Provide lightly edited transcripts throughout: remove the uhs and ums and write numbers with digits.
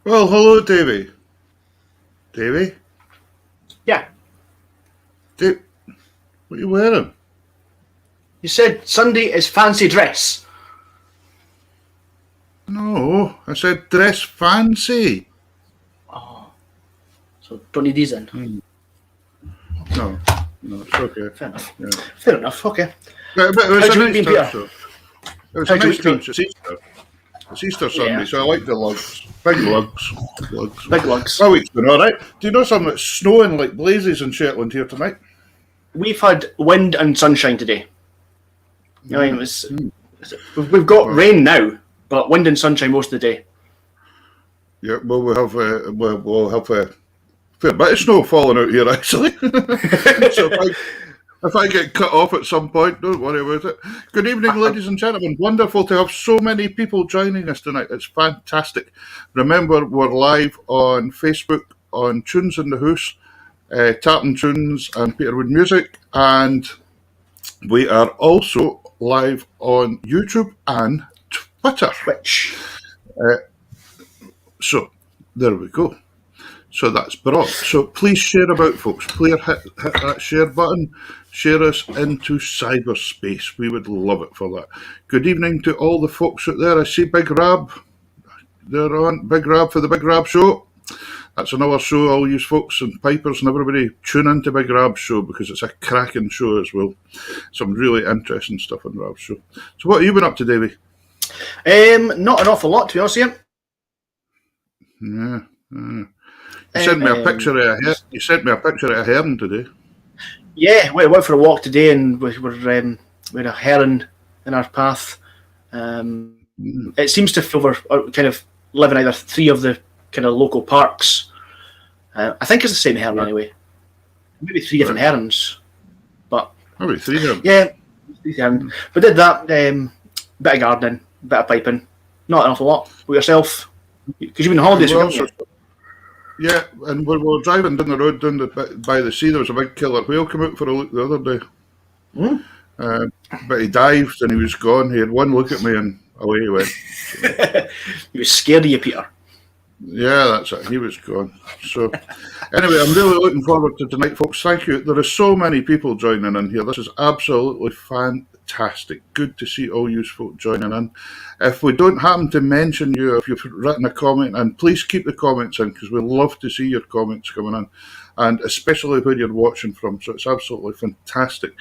Well, hello, Davie. Davie? Yeah. What are you wearing? You said Sunday is fancy dress. No, I said dress fancy. Oh. So don't need these in? No, it's okay. Fair enough. Yeah. Fair enough, okay. But it was How's a your nice week been, touch, Peter? though. It was How's a your nice week been? touch. It's Easter. It's Easter Sunday, Yeah. so I like the lugs. Big lugs. Big lugs. My week's been alright. Do you know something? It's snowing like blazes in Shetland here tonight. We've had wind and sunshine today. I mean, we've got rain now, but wind and sunshine most of the day. Yeah, well, we'll have a fair bit of snow falling out here, actually. So if I get cut off at some point, don't worry about it. Good evening, ladies and gentlemen. Wonderful to have so many people joining us tonight. It's fantastic. Remember, we're live on Facebook, on Tunes in the House, Tapping Tunes and Peterwood Music, and we are also live on YouTube and Twitter. Twitch. So, there we go. So that's broad. So please share about, folks. Please hit that share button. Share us into cyberspace. We would love it for that. Good evening to all the folks out there. I see Big Rab. They're on. Big Rab for the Big Rab Show. That's another show. All you folks and pipers and everybody tune into Big Rab's show because it's a cracking show as well. Some really interesting stuff on Rab's show. So what have you been up to, Davie? Not an awful lot, to be honest with you. Yeah. You sent me a picture of a heron today. Yeah, we went for a walk today, and we had a heron in our path. It seems to kind of live in either three of the kind of local parks. I think it's the same heron anyway. Maybe three different herons, but maybe three herons. Yeah, three herons. But did that bit of gardening, bit of piping. Not an awful lot. With yourself, because you've been on holidays. Yeah, and when we were driving down the road by the sea, there was a big killer whale come out for a look the other day. But he dived and he was gone. He had one look at me and away he went. He was scared of you, Peter. Yeah, that's it. He was gone. So, anyway, I'm really looking forward to tonight, folks. Thank you. There are so many people joining in here. This is absolutely fantastic. Good to see all you folk joining in. If we don't happen to mention you, if you've written a comment, and please keep the comments in because we love to see your comments coming in, and especially where you're watching from. So it's absolutely fantastic.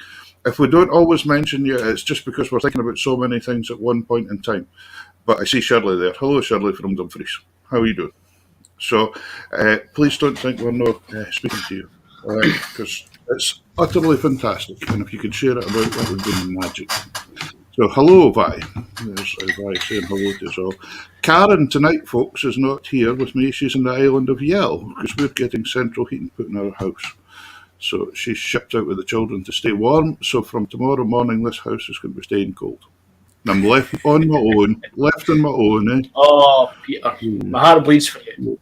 If we don't always mention you, it's just because we're thinking about so many things at one point in time. But I see Shirley there. Hello, Shirley from Dumfries. How are you doing? So please don't think we're not speaking to you, because it's utterly fantastic. And if you could share it about, that would be magic. So hello, Vi. There's Vi saying hello to us all. Karen tonight, folks, is not here with me. She's in the island of Yell because we're getting central heating put in our house. So she's shipped out with the children to stay warm. So from tomorrow morning, this house is going to be staying cold. And I'm left on my own, eh? Oh, Peter, my heart bleeds for you.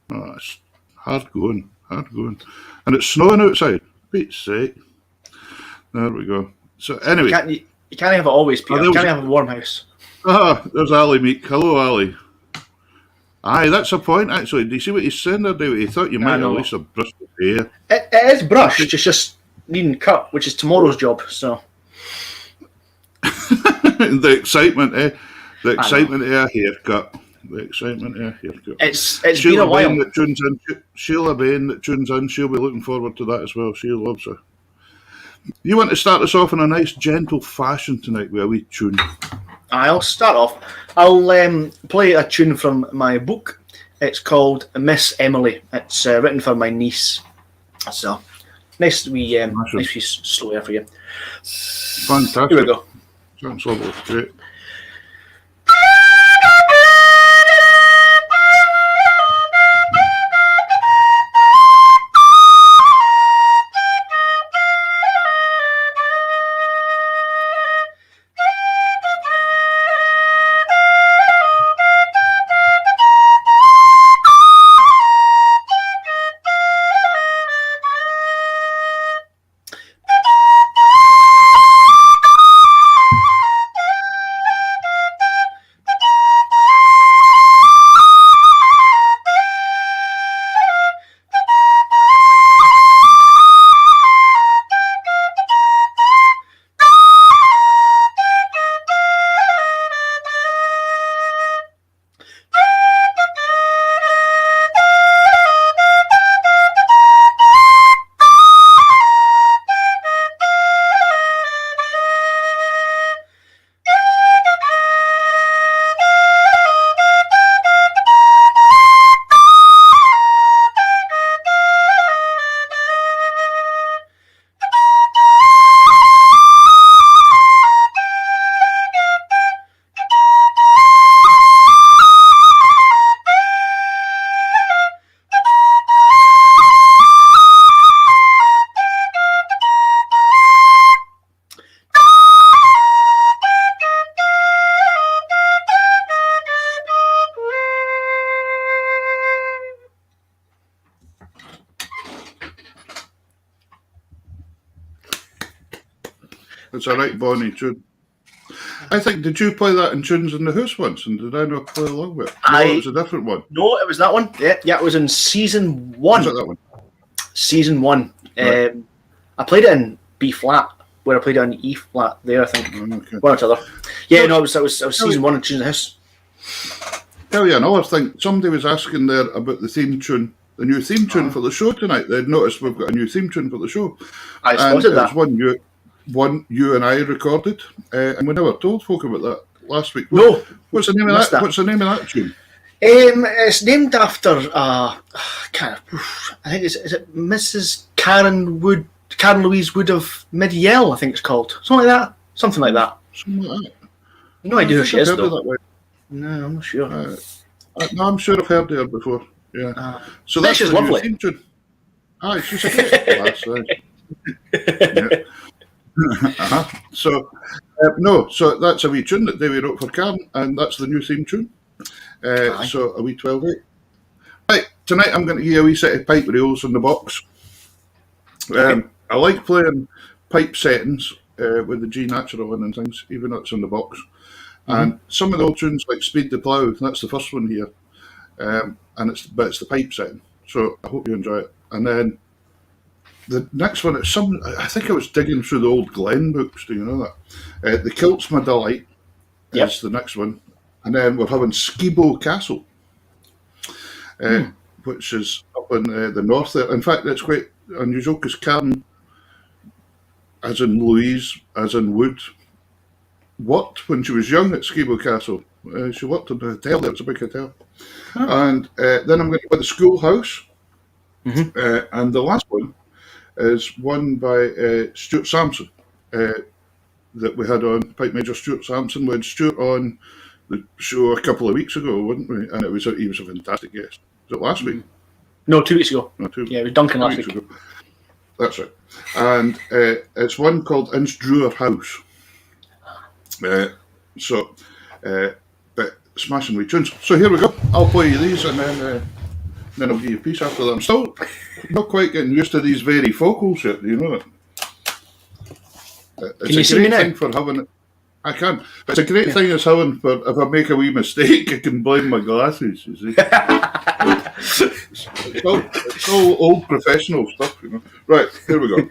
Oh, it's hard going. And it's snowing outside. Pete's sake. There we go. So anyway. You can't have it always, Peter. You can't have a warm house. There's Ali Meek. Hello, Ali. Aye, that's a point, actually. Do you see what he's saying there, David? He thought you might at least have brushed his hair. It is brushed, it's just needing cut, which is tomorrow's job, so... The excitement, eh? The excitement of a haircut. It's been a while. Sheila Bain that tunes in, she'll be looking forward to that as well. She loves her. You want to start us off in a nice, gentle fashion tonight with a wee tune? I'll start off. I'll play a tune from my book. It's called Miss Emily. It's written for my niece. So, nice wee slow air for you. Fantastic. Here we go. Sounds lovely. Great. It's a right bonny tune. I think, did you play that in Tunes in the House once? And did I not play along with it? No, it was a different one. No, it was that one. Yeah, it was in season 1. Was it that one? Season 1. Right. I played it in B flat, where I played it on E flat there, I think. Okay. One or the other. Yeah, no, it was season 1 of Tunes in the House. Tell you another thing. Somebody was asking there about the theme tune, the new theme tune for the show tonight. They'd noticed we've got a new theme tune for the show. I spotted that. One you and I recorded, and we never told folk about that last week. No. What's the name of that? What's the name of that tune? It's named after I think is it Mrs. Karen Louise Wood of Mid-Yell, I think it's called. Something like that. Something like that. No idea who she is though. No, I'm not sure. No, I'm sure I've heard her before. Yeah. So that's the lovely. Theme tune. Aye, she's a great lass. Yeah. So so that's a wee tune that Davey wrote for Karen, and that's the new theme tune. So a wee 12/8. Right, tonight I'm going to give you a wee set of pipe reels in the box. I like playing pipe settings with the G natural in and things, even though it's in the box. And some of the old tunes like Speed the Plough, that's the first one here. And it's the pipe setting. So I hope you enjoy it. And then the next one, I think I was digging through the old Glenn books, do you know that? The Kilt's My Delight is the next one. And then we're having Skibo Castle, which is up in the north there. In fact, it's quite unusual because Karen, as in Louise, as in Wood, worked when she was young at Skibo Castle. She worked in the hotel there, it's a big hotel. And then I'm going to go to the Schoolhouse. And the last one is one by Stuart Sampson that we had on, Pipe Major Stuart Sampson. We had Stuart on the show a couple of weeks ago, wouldn't we? And he was a fantastic guest. Was it last week? No, 2 weeks ago. No, Yeah, it was Duncan last week. Ago. That's right. And it's one called Inch Drewer House. But smashing wee tunes. So here we go. I'll play you these and then I'll give you a piece after that. I'm still not quite getting used to these very vocals yet, do you know that? It's Can you see me now? thing for having. I can. But it's a great thing as having for if I make a wee mistake, I can blame my glasses, you see. it's all old professional stuff, you know. Right, here we go.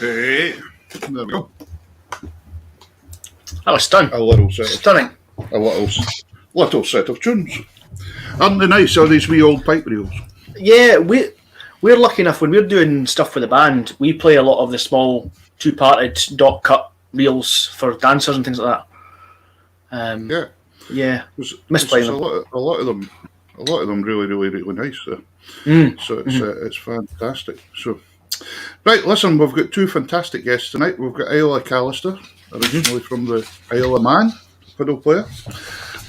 Hey, there we go. That was stunning. A little set. Stunning. A little set of tunes. Aren't they nice? Are these wee old pipe reels? Yeah, we're lucky enough when we're doing stuff with the band, we play a lot of the small two-parted dot cut reels for dancers and things like that. Yeah, Miss playing them. A lot of them really, really, really nice. So it's fantastic. So, right, listen, we've got two fantastic guests tonight. We've got Isla Callister, originally from the Isle of Man, fiddle player,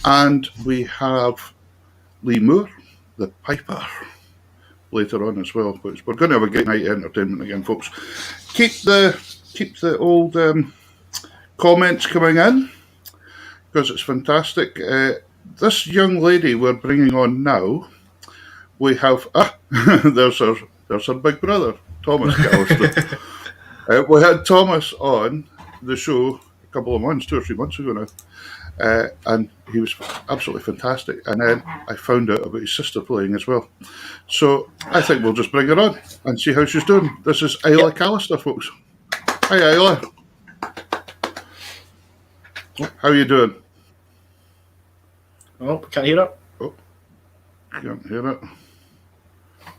and we have Lee Moore, the piper, later on as well. Which we're going to have a great night of entertainment again, folks. Keep the old comments coming in, because it's fantastic. This young lady we're bringing on now, we have there's her big brother, Thomas Callister. We had Thomas on the show a couple of months, 2 or 3 months ago now, and he was absolutely fantastic. And then I found out about his sister playing as well. So I think we'll just bring her on and see how she's doing. This is Isla Callister, folks. Hi, Isla. How are you doing? Oh, can't hear it. Oh, can't hear it.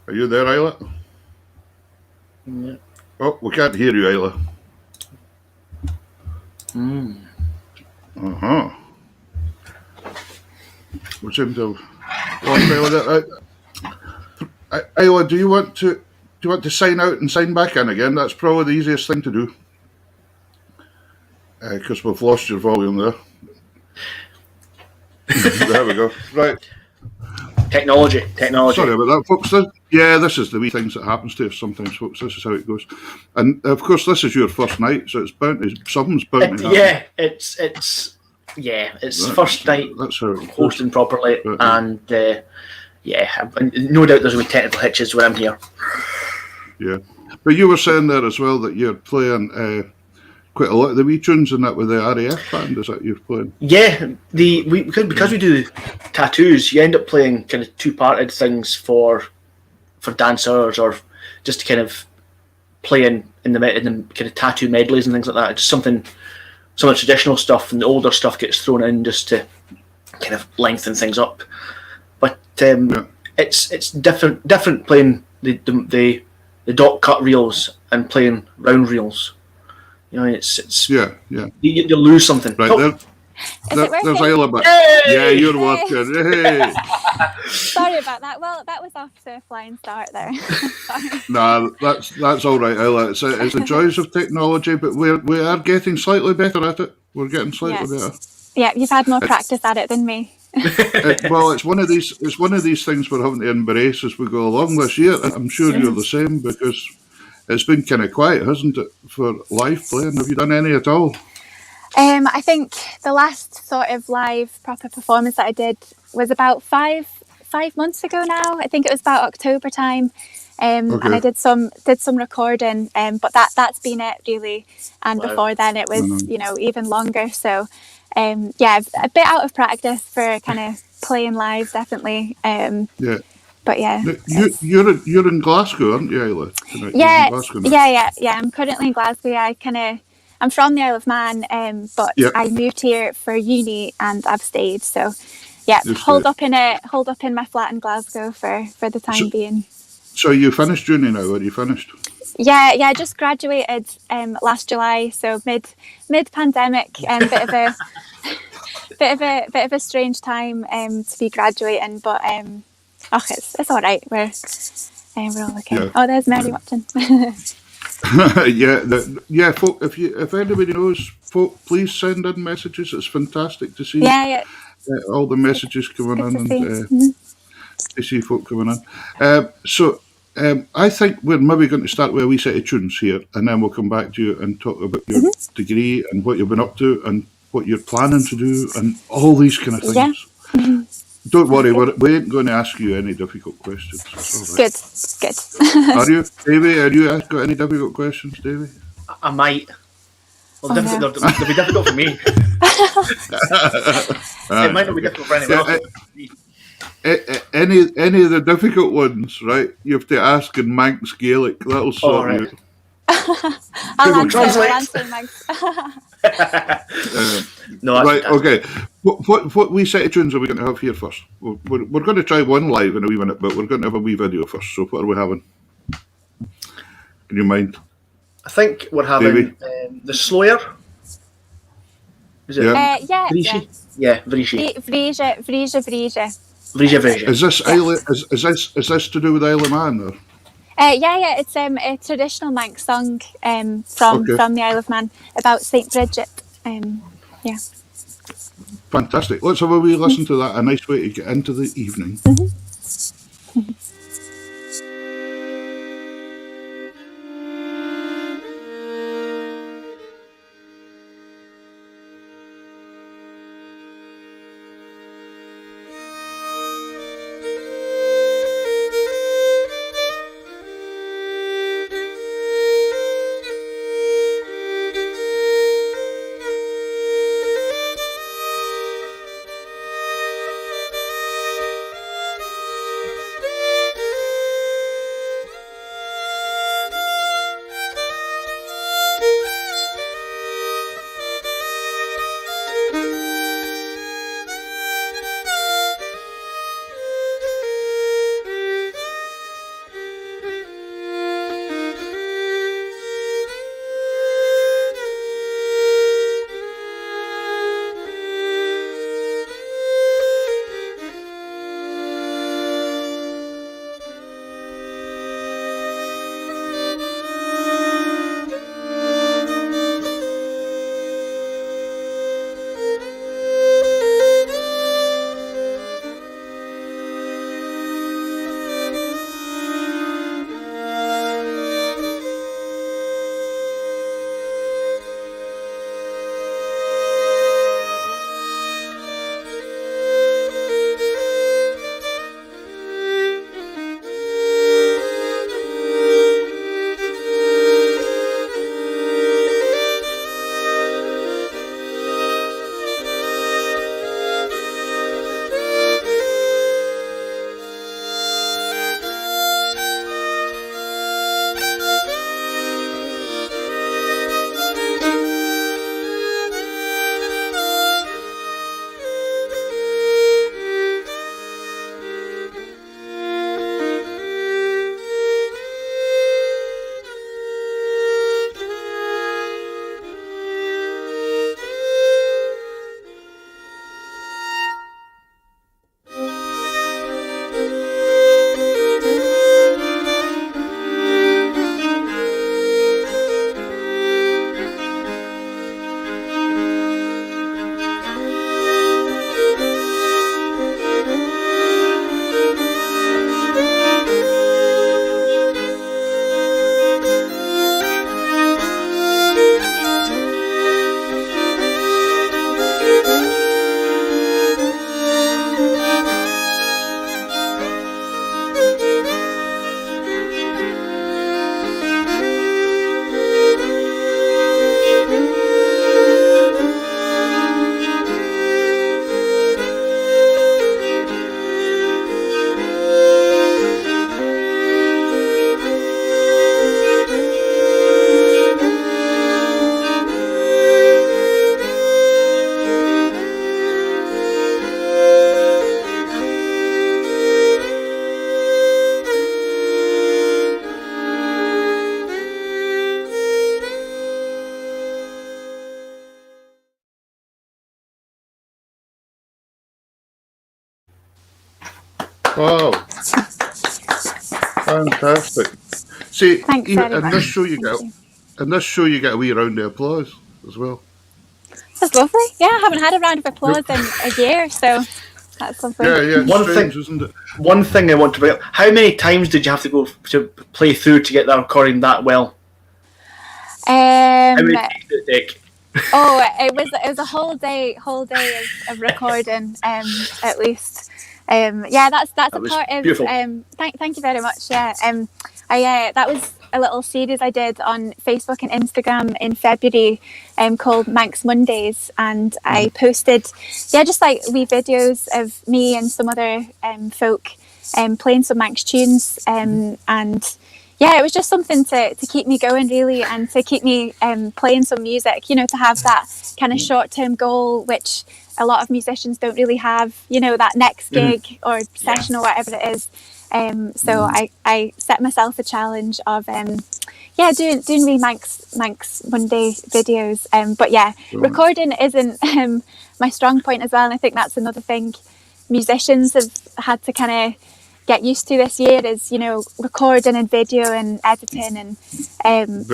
Are you there, Isla? Yeah. Oh, we can't hear you, Isla. We seem to have lost Isla. Isla, do you want to sign out and sign back in again? That's probably the easiest thing to do. Because we've lost your volume there. There we go. Right. Technology. Sorry about that, folks. This is the wee things that happens to us sometimes, folks. This is how it goes. And of course, this is your first night, so something's bound to happen. Yeah, it's first night hosting properly, and no doubt there's going to be technical hitches when I'm here. Yeah, but you were saying there as well that you're playing quite a lot of the wee tunes and that with the RAF band. Is that you're playing? Yeah, because we do tattoos, you end up playing kind of two-parted things for dancers, or just to kind of play in the kind of tattoo medleys and things like that. It's some of the traditional stuff and the older stuff gets thrown in just to kind of lengthen things up. But it's different playing the dot cut reels and playing round reels. You know, it's you lose something. Right, there's Isla back. Yeah, you're working. Hey. Sorry about that. Well, that was off to a flying start there. Nah, that's all right, Isla. It's the joys of technology, but we are getting slightly better at it. We're getting slightly better. Yeah, you've had more practice at it than me. It's one of these things we're having to embrace as we go along this year. I'm sure you're the same, because it's been kind of quiet, hasn't it, for live playing? Have you done any at all? I think the last sort of live proper performance that I did was about five months ago now. I think it was about October time, and I did some recording. But that's been it really. And before then, it was even longer. So a bit out of practice for kind of playing live, definitely. But yeah, you're in Glasgow, aren't you, Isla? Yeah. I'm currently in Glasgow. I'm from the Isle of Man, but I moved here for uni and I've stayed. So holed up in my flat in Glasgow for the time being. So you finished uni now? Are you finished? Yeah. I just graduated last July, so mid pandemic, bit of a strange time to be graduating, but it's all right. We're all okay. Yeah. Oh, there's Mary watching. Folk. If anybody knows, folk, please send in messages. It's fantastic to see. All the messages coming in and to see folk coming in. So I think we're maybe going to start with a wee set of tunes here, and then we'll come back to you and talk about your degree and what you've been up to and what you're planning to do and all these kind of things. Yeah. Don't worry, we ain't going to ask you any difficult questions. Good. Are you, Davie? Have you got any difficult questions, Davie? I might. Well, they'll be difficult for me. It might not be difficult for anyone else. Any of the difficult ones, right? You have to ask in Manx Gaelic. That'll sort you. I'll answer Manx. Okay. What wee set of tunes are we going to have here first? We're going to try one live in a wee minute, but we're going to have a wee video first. So what are we having? In your mind? I think we're having the Slower. Is it? Yeah. Yeah. Vrishi? Yeah, Vrishi. Vrija. Is this is this to do with Isle of Man? Or? Yeah, it's a traditional Manx song from the Isle of Man about Saint Bridget. Yeah. Fantastic. Let's have a wee listen to that. A nice way to get into the evening. Wow, fantastic! See, Thanks very in much. this show you Thank get you. in this show you get a wee round of applause as well. That's lovely. Yeah, I haven't had a round of applause in a year, so that's lovely. Yeah, it's One strange, thing- isn't it? One thing I want to bring up: how many times did you have to go to play through to get that recording that well? How many takes did it take? It was a whole day of recording, at least. Yeah, that's That a was part of. beautiful. Thank you very much. Yeah, that was a little series I did on Facebook and Instagram in February, called Manx Mondays, and I posted, just like wee videos of me and some other folk playing some Manx tunes, and yeah, it was just something to keep me going, really, and to keep me playing some music, to have that kind of short-term goal, which a lot of musicians don't really have, that next gig or session or whatever it is. So I set myself a challenge of doing wee Manx Monday videos. But recording isn't my strong point as well, and I think that's another thing musicians have had to kind of get used to this year is recording and video and editing and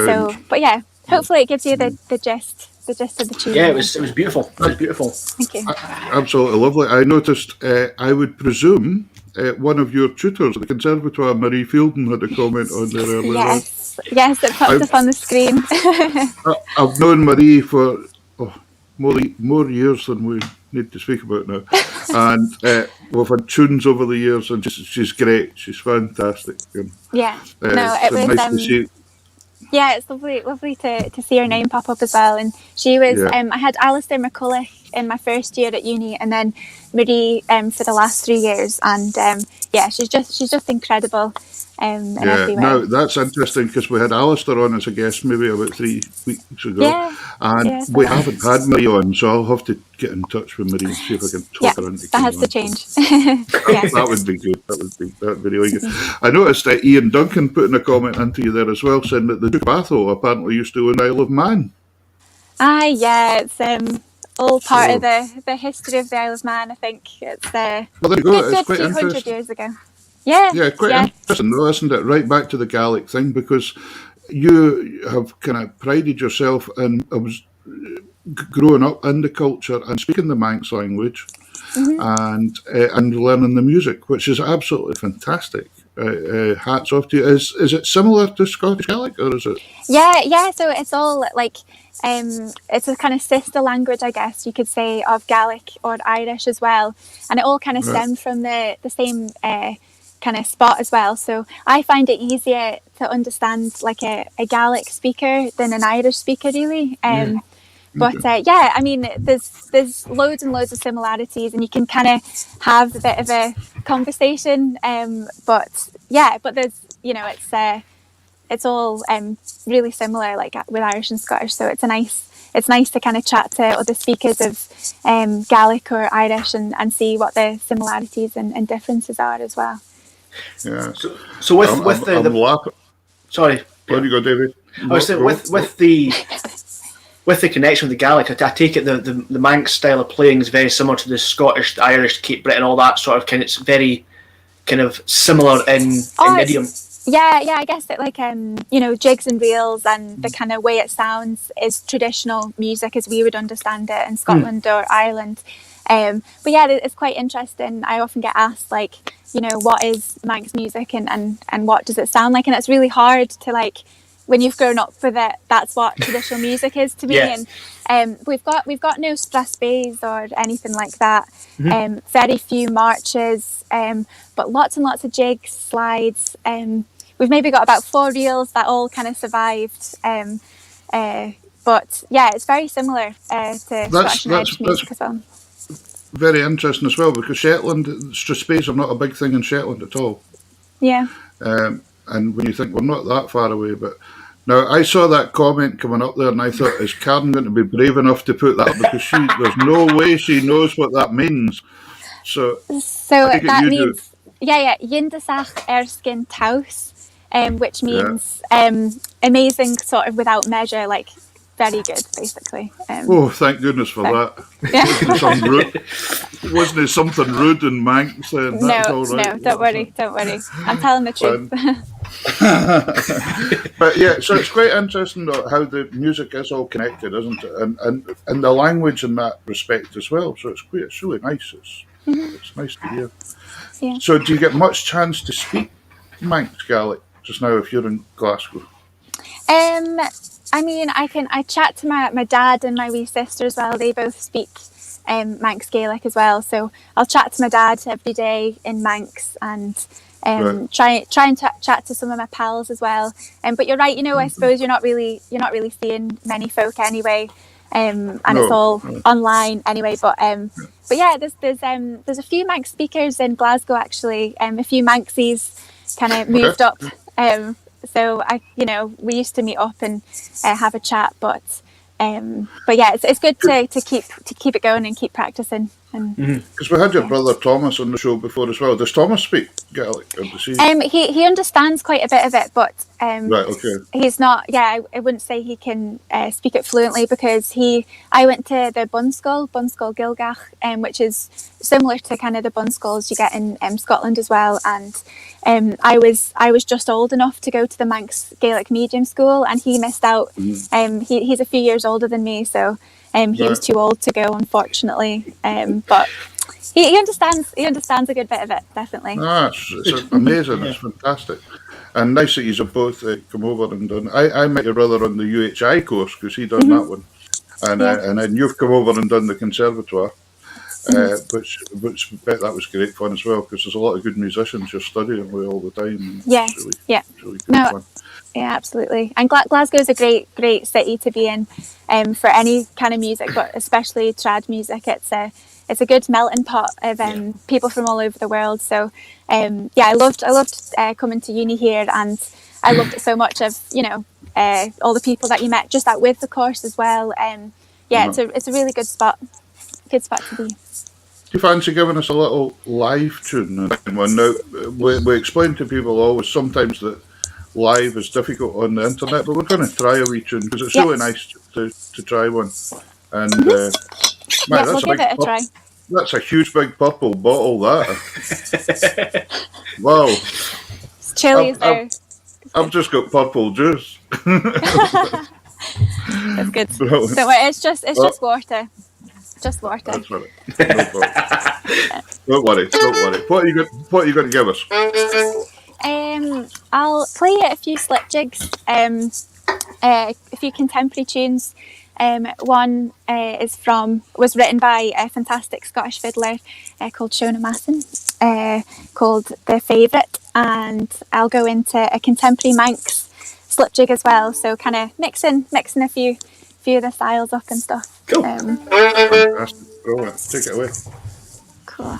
hopefully it gives you the gist of the tune. Yeah, it was beautiful. It was beautiful. Thank you. Absolutely lovely. I noticed, I would presume, one of your tutors at the Conservatoire, Marie Fielden, had a comment on there earlier. Yes, it popped up on the screen. I've known Marie for more years than we need to speak about now. And we've had tunes over the years, and she's great. She's fantastic. And, it was nice to see. Yeah, it's lovely to see her name pop up as well. And she was, I had Alistair McCulloch in my first year at uni, and then Marie for the last 3 years. And she's just incredible in every way. Now that's interesting because we had Alistair on as a guest maybe about 3 weeks ago, and we haven't had Marie on, so I'll have to get in touch with Marie and see if I can talk her into. That has to change. That would be good. That would be really good. I noticed that Ian Duncan putting a comment into you there as well, saying that the Duke of Atholl apparently used to own Isle of Man. It's all part of the history of the Isle of Man. I think it's well, there you go. It's quite 200 years ago. Quite interesting though, isn't it? Right back to the Gaelic thing, because you have kind of prided yourself in growing up in the culture and speaking the Manx language, and learning the music, which is absolutely fantastic. Hats off to you. Is it similar to Scottish Gaelic, or is it? Yeah. So it's all like it's a kind of sister language, I guess you could say, of Gaelic or Irish as well, and it all kind of stems from the same kind of spot as well. So I find it easier to understand like a Gaelic speaker than an Irish speaker, really. But I mean, there's loads and loads of similarities, and you can kind of have a bit of a conversation. But there's it's all really similar, like with Irish and Scottish. So it's nice to kind of chat to other speakers of Gaelic or Irish and see what the similarities and differences are as well. Yeah. So with the sorry, where do you go, David? I was saying with the connection with the Gaelic, I take it the Manx style of playing is very similar to the Scottish, the Irish, Cape Breton, all that sort of kind. It's very kind of similar in idiom. Yeah, I guess that like jigs and reels and the kind of way it sounds is traditional music as we would understand it in Scotland or Ireland. But it's quite interesting. I often get asked like, what is Manx music and what does it sound like? And it's really hard to like, when you've grown up with it, that's what traditional music is to me. And we've got no strathspeys or anything like that. Very few marches, but lots and lots of jigs, slides. We've maybe got about 4 reels that all kind of survived. But it's very similar to Scottish and Irish music as well. Very interesting as well, because Shetland, strathspeys are not a big thing in Shetland at all. Yeah. And when you think we're not that far away, but now I saw that comment coming up there, and I thought, is Karen going to be brave enough to put that? Because there's no way she knows what that means. So that means Yindasach Erskine Taus, which means amazing, sort of without measure, like very good, basically. Thank goodness for that. Wasn't it something rude in Manx then? No, don't worry. I'm telling the truth. But so it's quite interesting though, how the music is all connected, isn't it? And the language in that respect as well. So it's really nice. It's nice to hear. Yeah. So do you get much chance to speak Manx Gaelic just now if you're in Glasgow? I mean, I chat to my dad and my wee sister as well. They both speak Manx Gaelic as well. So I'll chat to my dad every day in Manx and try and chat to some of my pals as well. But you're right, I suppose you're not really seeing many folk anyway. It's all online anyway. But there's a few Manx speakers in Glasgow actually. A few Manxies kind of moved up. So we used to meet up and have a chat, but But yeah, it's good to keep it going and keep practicing. And Because we had your brother Thomas on the show before as well. Does Thomas speak Gaelic? Or does he? He understands quite a bit of it, but Right. Okay. he's not. Yeah, I wouldn't say he can speak it fluently because I went to the Bunskull Gilgach, which is similar to kind of the Bunskulls you get in Scotland as well. And I was just old enough to go to the Manx Gaelic Medium School, and he missed out. He's a few years older than me, so he was too old to go, unfortunately. But he understands a good bit of it, definitely. It's amazing. It's fantastic. And nice that you've both come over and done. I met your brother on the UHI course because he done that one, and then you've come over and done the conservatoire, which that was great fun as well because there's a lot of good musicians you're studying with all the time. Yes, it's really good fun. Yeah, absolutely. And Glasgow's a great city to be in for any kind of music, but especially trad music. It's a good melting pot of people from all over the world. So I loved coming to uni here, and I loved it so much of all the people that you met just that with the course as well. It's a really good spot to be. Do you fancy giving us a little live tune? Now, we explain to people always sometimes that live is difficult on the internet, but we're going to try a wee tune because it's really nice to try one. And man, we'll give it a try. That's a huge big purple bottle, that. Wow. It's chilly there. I've just got purple juice. That's good. Brilliant. So it's just water. Just water. That's right. No problem. Don't worry. What are you going to give us? I'll play a few slip jigs, a few contemporary tunes. One was written by a fantastic Scottish fiddler called Shona Masson, called The Favourite, and I'll go into a contemporary Manx slip jig as well. So kind of mixing a few of the styles up and stuff. Cool. Fantastic. Brilliant. Take it away. Cool.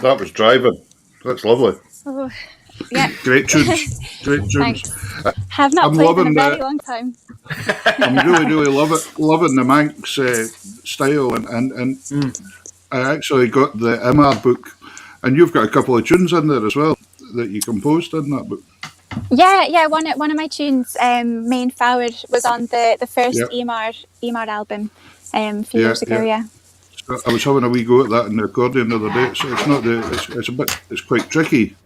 That was driving. That's lovely. Oh, yeah. Great tunes. Great tunes. Thanks. Have not I'm played in loving a very the- long time. I'm really loving the Manx style, and I actually got the MR book, and you've got a couple of tunes in there as well that you composed in that book. Yeah. One of my tunes, Main Forward, was on the first Yep. Emar album a few years ago. Yeah. So I was having a wee go at that in the accordion the other day. So it's not it's quite tricky.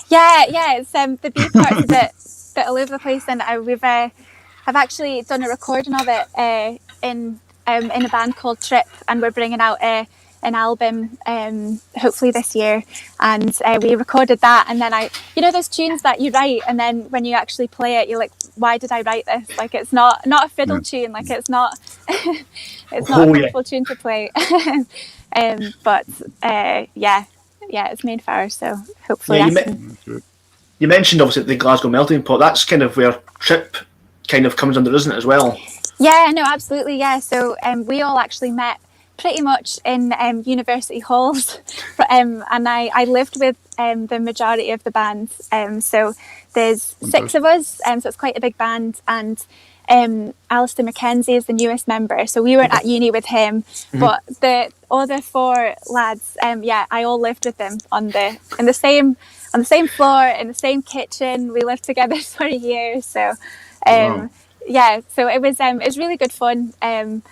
Yeah. It's the B parts a bit all over the place, and I've actually done a recording of it in a band called Trip, and we're bringing out an album hopefully this year, and we recorded that. And then those tunes that you write, and then when you actually play it, you're like, why did I write this? Like, it's not a fiddle tune, like it's not it's not a beautiful tune to play. But it's Main Fire, so hopefully you mentioned obviously the Glasgow Melting Pot. That's kind of where Trip kind of comes under, isn't it, as well? Yeah, no, absolutely, yeah. So we all actually met pretty much in university halls, and I lived with the majority of the band. So there's 6 of us, so it's quite a big band, and Alistair Mackenzie is the newest member. So we weren't at uni with him, but the other 4 lads, I all lived with them on the same floor, in the same kitchen. We lived together for a year. So Wow. so it was really good fun. And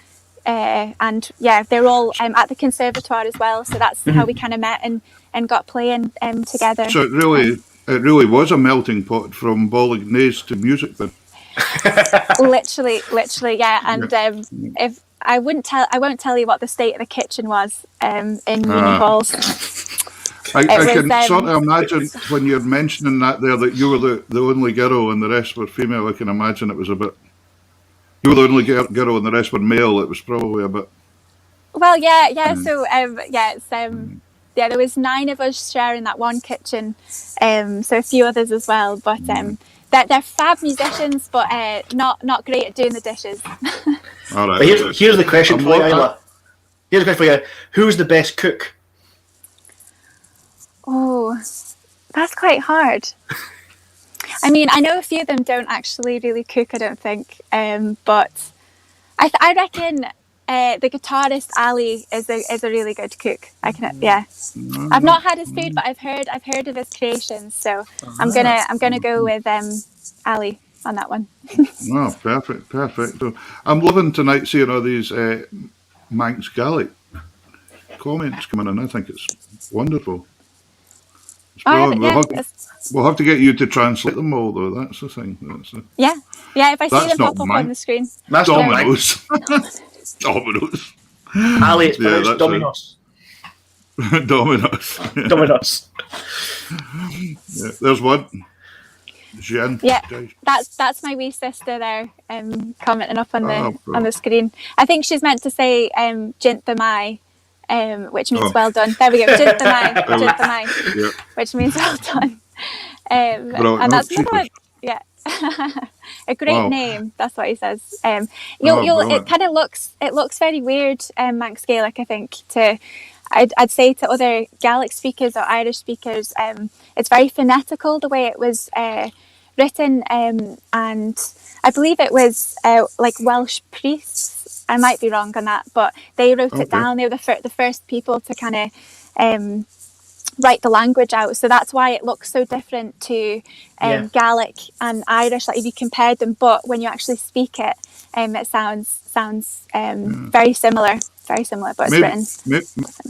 they're all at the conservatoire as well. So that's how we kind of met and got playing together. So it really was a melting pot from bolognese to music then. literally, yeah. And if I won't tell you what the state of the kitchen was in uni halls. I can sort of imagine when you're mentioning that there, that you were the only girl and the rest were female. I can imagine it was a bit. You were the only girl and the rest were male. It was probably a bit. Well, yeah. So it's there was 9 of us sharing that one kitchen. So a few others as well, but they're fab musicians, but not great at doing the dishes. All right. But here's the question for you, Isla. Here's the question for you: who's the best cook? Oh, that's quite hard. I mean, I know a few of them don't actually really cook, I don't think. But I reckon the guitarist Ali is a really good cook. I've not had his food, but I've heard of his creations. So I'm gonna go with Ali on that one. Oh, perfect. So I'm loving tonight seeing all these Manx Gaelic comments coming in. I think it's wonderful. We'll have to get you to translate them all, though. That's the thing. Yeah. If I see them pop up on the screen. That's Dominoes. Dominoes. Ali, it's pronounced Dominos. Dominoes. Yeah, there's one. Jen. Yeah, that's my wee sister there, commenting up on the screen. I think she's meant to say Jint the Mai, which means well done. There we go, Jint the Mai, Yeah. which means well done. And that's another one. Yeah. A great name. That's what he says. It kind of looks very weird, Manx Gaelic. I think I'd say to other Gaelic speakers or Irish speakers, it's very phonetical the way it was written, and I believe it was like Welsh priests. I might be wrong on that, but they wrote it down. They were the first people to kind of write the language out, so that's why it looks so different to Gaelic and Irish. Like if you compared them, but when you actually speak it, it sounds very similar, but it's written.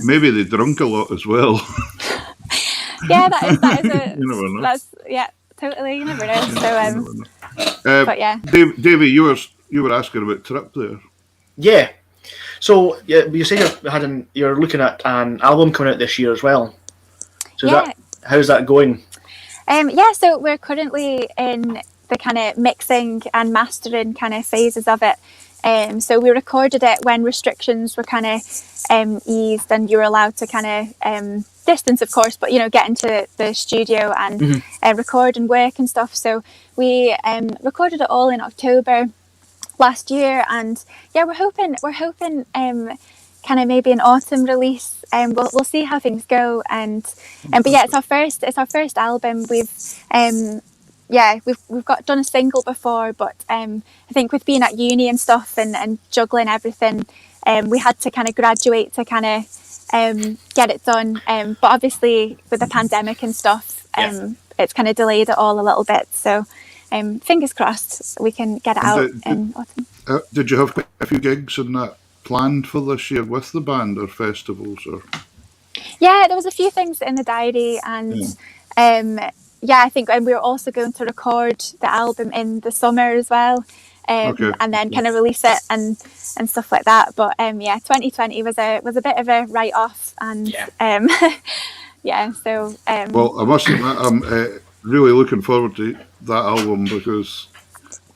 Maybe they drunk a lot as well. Yeah, that is a. You never know. That's totally. You never know. So, but yeah, Davie, you were asking about Trip there. Yeah. So you say you're looking at an album coming out this year as well. So how's that going? So we're currently in the kind of mixing and mastering kind of phases of it. So we recorded it when restrictions were kind of eased and you were allowed to kind of distance, of course, but get into the studio and record and work and stuff. So we recorded it all in October last year, and we're hoping kind of maybe an autumn release. We'll see how things go. But yeah, it's our first album. We've got done a single before, but I think with being at uni and stuff and juggling everything, we had to kind of graduate to kind of get it done. But obviously with the pandemic and stuff, it's kind of delayed it all a little bit. So fingers crossed we can get it out in autumn. Did you have quite a few gigs and that planned for this year with the band, or festivals, or? Yeah, there was a few things in the diary, and I think we were also going to record the album in the summer as well, and then kind of release it and stuff like that. But 2020 was a bit of a write off, and So well, I must admit, I'm really looking forward to that album, because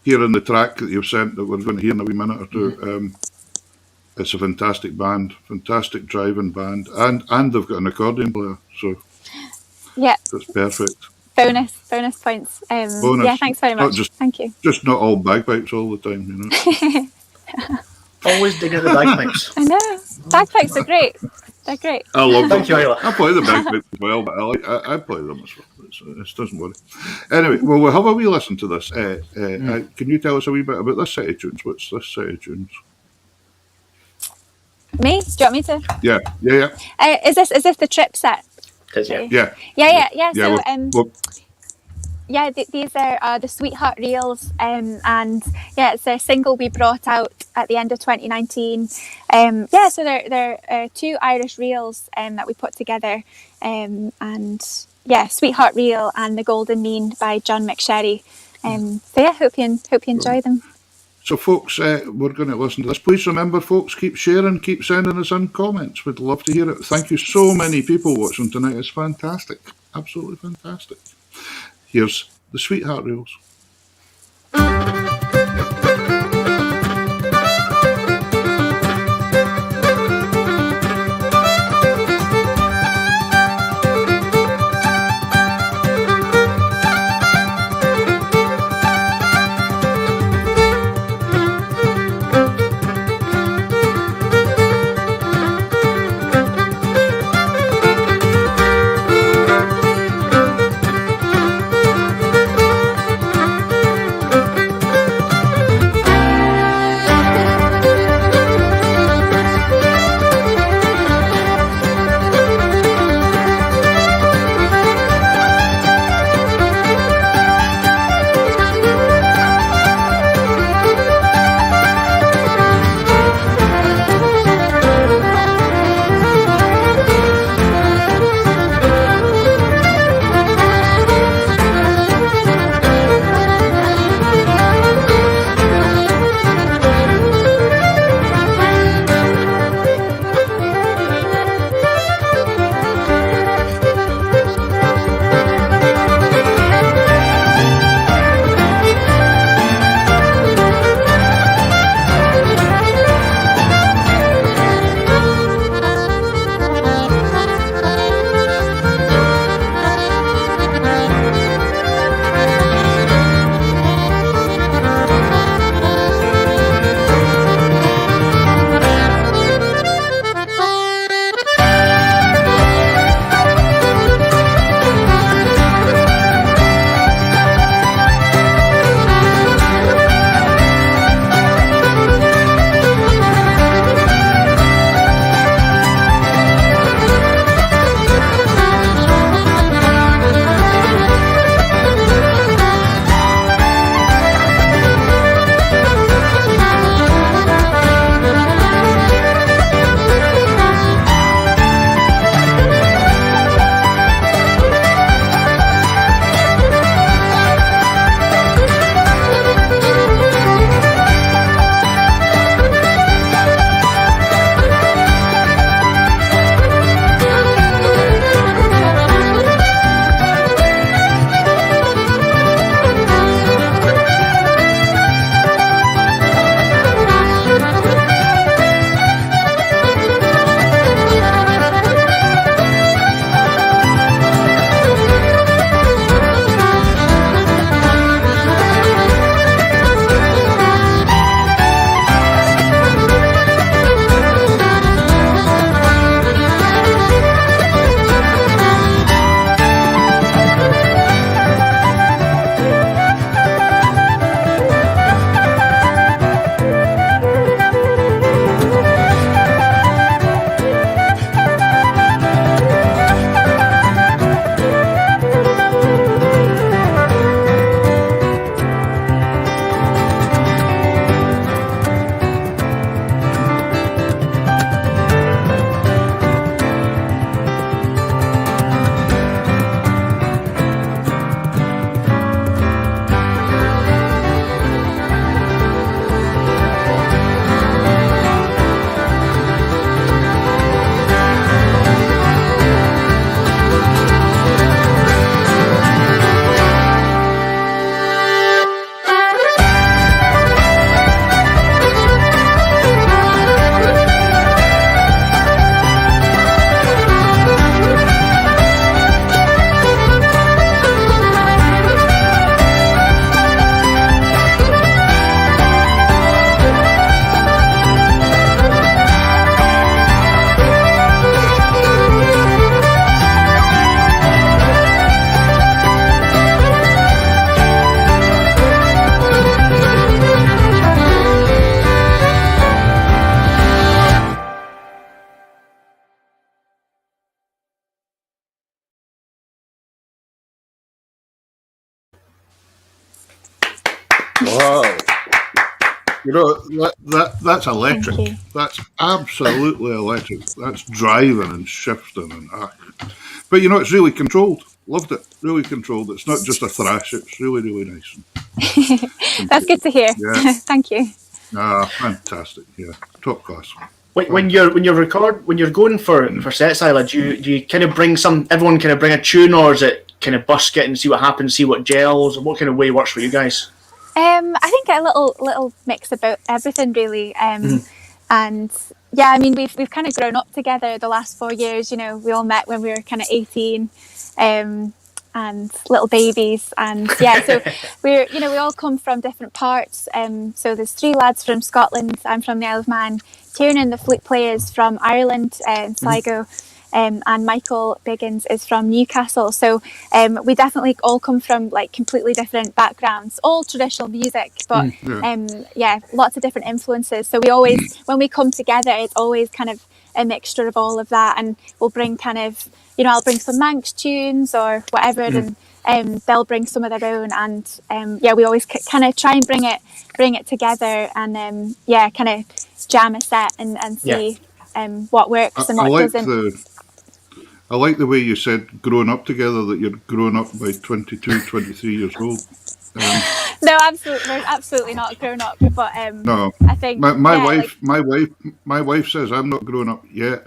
hearing the track that you've sent that we're going to hear in a wee minute or two, it's a fantastic band, fantastic driving band, and they've got an accordion player, so that's perfect. Bonus points. Bonus. Yeah, thanks very much. Thank you. Just not all bagpipes all the time, Always digging the bagpipes. I know. Bagpipes are great. They're great. I love them. Thank you, Isla. I play the bagpipes as well, but I play them as well. It doesn't worry. Anyway, well, we'll have a wee listen to this. Can you tell us a wee bit about this set of tunes? What's this set of tunes? Me? Do you want me to? Yeah. Is this the trip set? Yeah. So these are the Sweetheart reels, and it's a single we brought out at the end of 2019. So they're two Irish reels that we put together, and Sweetheart reel and The Golden Mean by John McSherry. Hope you enjoy them. So, folks, we're going to listen to this. Please remember, folks, keep sharing, keep sending us in comments. We'd love to hear it. Thank you, so many people watching tonight. It's fantastic. Absolutely fantastic. Here's the Sweetheart Reels. Wow. You know, that's electric. Thank you. That's absolutely electric. That's driving and shifting and but you know, it's really controlled. Loved it. Really controlled. It's not just a thrash. It's really, really nice. That's good to hear. Yeah. Thank you. Fantastic. Yeah, top class. When you're going for sets, Isla, do you kind of bring everyone kind of bring a tune, or is it kind of busk it and see what happens, see what gels, or what kind of way works for you guys? I think a little mix about everything really. And yeah, I mean we've kind of grown up together the last 4 years. You know, we all met when we were kind of 18. And little babies, and yeah, so we all come from different parts. So there's 3 lads from Scotland. I'm from the Isle of Man. Tiernan, the flute player, is from Ireland, in Sligo, and Michael Biggins is from Newcastle. So we definitely all come from like completely different backgrounds, all traditional music, but lots of different influences. So we always, when we come together, it's always kind of a mixture of all of that, and we'll bring kind of, I'll bring some Manx tunes or whatever, and they'll bring some of their own, and we always kind of try and bring it together, and kind of jam a set and see what works and what doesn't. I like the way you said growing up together, that you're growing up by 22, 23 years old. No, we're absolutely not grown up, but no, I think my wife says I'm not grown up yet.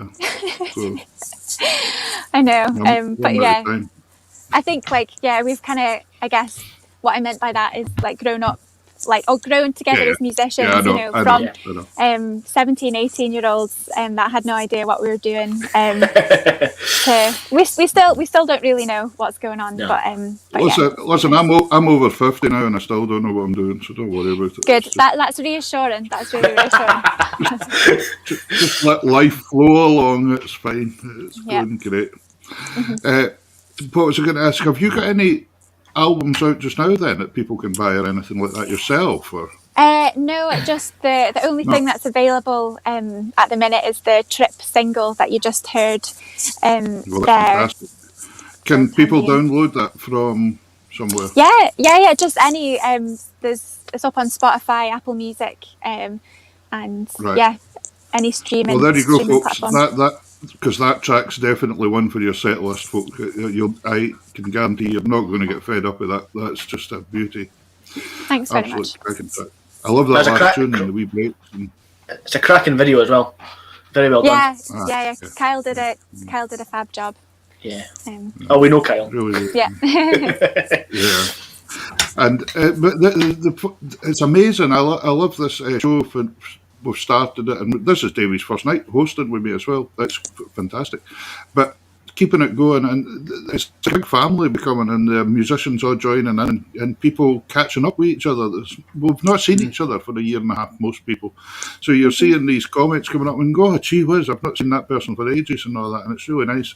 So I know, but yeah, I think we've kind of, I guess what I meant by that is like grown up, grown together as musicians, from 17, 18-year-olds that had no idea what we were doing. We still don't really know what's going on. No. But listen, I'm over 50 now and I still don't know what I'm doing, so don't worry about it. Good. That's reassuring. That's really reassuring. just let life flow along. It's fine. It's going great. What was I going to ask? Have you got any albums out just now then that people can buy or anything like that yourself? Or no, just the only thing that's available at the minute is the Trip single that you just heard. Well, fantastic. Can people download that from somewhere? Yeah. Just any. It's up on Spotify, Apple Music, and any streaming. Well, there you go, folks. Platform. Because that track's definitely one for your set list, folks. I can guarantee you're not going to get fed up with that. That's just a beauty. Thanks very much. I love that last tune and the wee breaks. It's a cracking video as well. Very well done. Yeah. Kyle did it. Kyle did a fab job. Yeah. We know Kyle. Really. Yeah. Yeah. And but it's amazing. I love this show. We've started it, and this is Davie's first night hosting with me as well. That's fantastic. But keeping it going, and it's a big family becoming, and the musicians all joining in, and people catching up with each other. We've not seen each other for a year and a half, most people. So you're seeing these comments coming up and go, gee whiz, I've not seen that person for ages and all that, and it's really nice.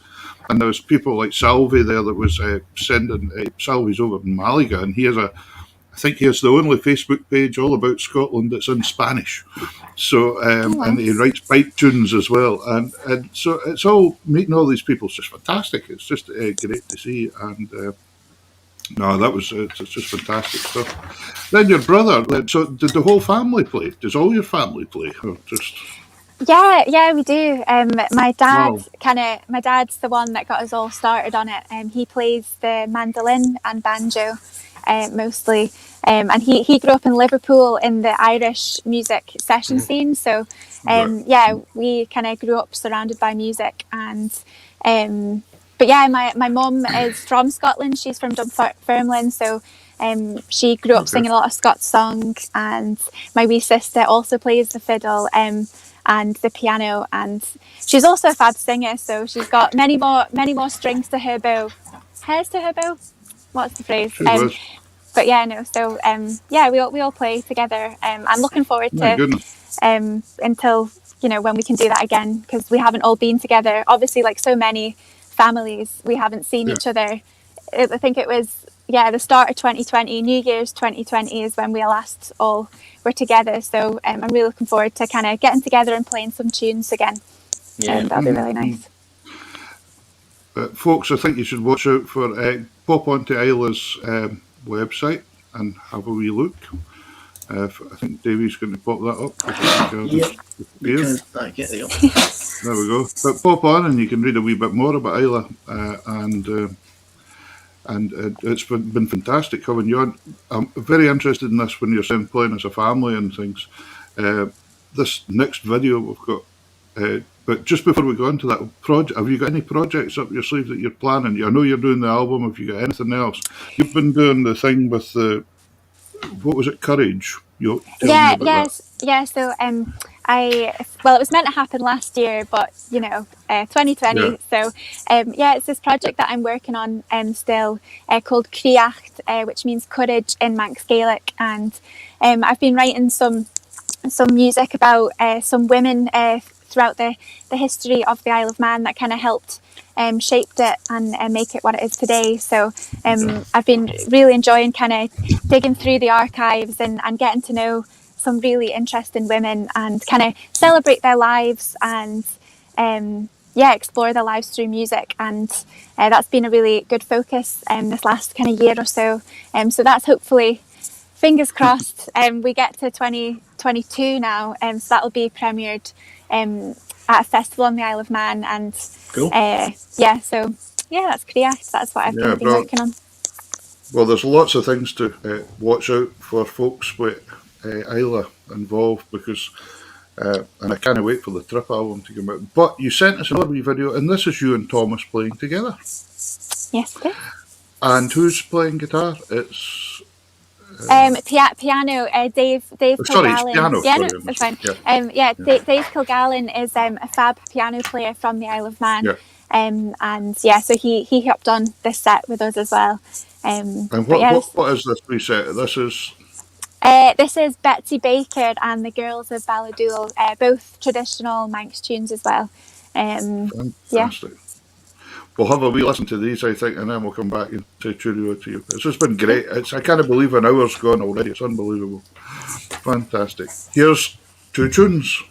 And there's people like Salvi there that was sending, Salvi's over in Malaga, and I think he has the only Facebook page all about Scotland that's in Spanish. So, and he writes bike tunes as well. And so it's all, meeting all these people is just fantastic. It's just great to see. And it's just fantastic stuff. Then your brother, so did the whole family play? Does all your family play? Or just... Yeah, we do. My dad's the one that got us all started on it. He plays the mandolin and banjo. Mostly, and he grew up in Liverpool in the Irish music session scene. So, we kind of grew up surrounded by music. And but yeah, my mum is from Scotland. She's from Dunfermline, so she grew up singing a lot of Scots songs. And my wee sister also plays the fiddle and the piano, and she's also a fab singer. So she's got many more strings to her bow. Hairs to her bow. What's the phrase? But yeah, no. So we all play together. I'm looking forward to until when we can do that again, because we haven't all been together. Obviously, like so many families, we haven't seen each other. I think it was the start of 2020, New Year's 2020 is when we last all were together. So I'm really looking forward to kind of getting together and playing some tunes again. That'll be really nice. Folks, I think you should watch out for pop onto Isla's website and have a wee look. I think Davie's going to pop that up. Yep. Because, there you go. There we go. But pop on and you can read a wee bit more about Isla. And it's been fantastic having you on. I'm very interested in this when you're saying playing as a family and things. This next video we've got. But just before we go into that project, have you got any projects up your sleeve that you're planning? I know you're doing the album. Have you got anything else? You've been doing the thing with the, what was it, Courage? So it was meant to happen last year, but 2020. Yeah. So it's this project that I'm working on still called Creacht, which means courage in Manx Gaelic, and I've been writing some music about some women throughout the history of the Isle of Man that kind of helped shaped it and make it what it is today. So I've been really enjoying kind of digging through the archives and getting to know some really interesting women and kind of celebrate their lives and explore their lives through music. And that's been a really good focus this last kind of year or so. So that's hopefully, fingers crossed, we get to 2022 now, so that'll be premiered at a festival on the Isle of Man, and cool. That's Creacht. That's what I've been working on. Well, there's lots of things to watch out for folks with Isla involved, because and I can't wait for the Trip album to come out. But you sent us another wee video, and this is you and Thomas playing together. Yes, it is. And who's playing guitar? It's piano. Dave Kilgallen. Piano. That's fine. Yeah. Dave Kilgallen is a fab piano player from the Isle of Man. Yeah. So he hopped on this set with us as well. And what is this reset? This is Betsy Baker and the Girls of Balladule, both traditional Manx tunes as well. Fantastic. We'll have a wee listen to these, I think, and then we'll come back and say cheerio to you. It's just been great. I can't believe an hour's gone already. It's unbelievable. Fantastic. Here's 2 tunes.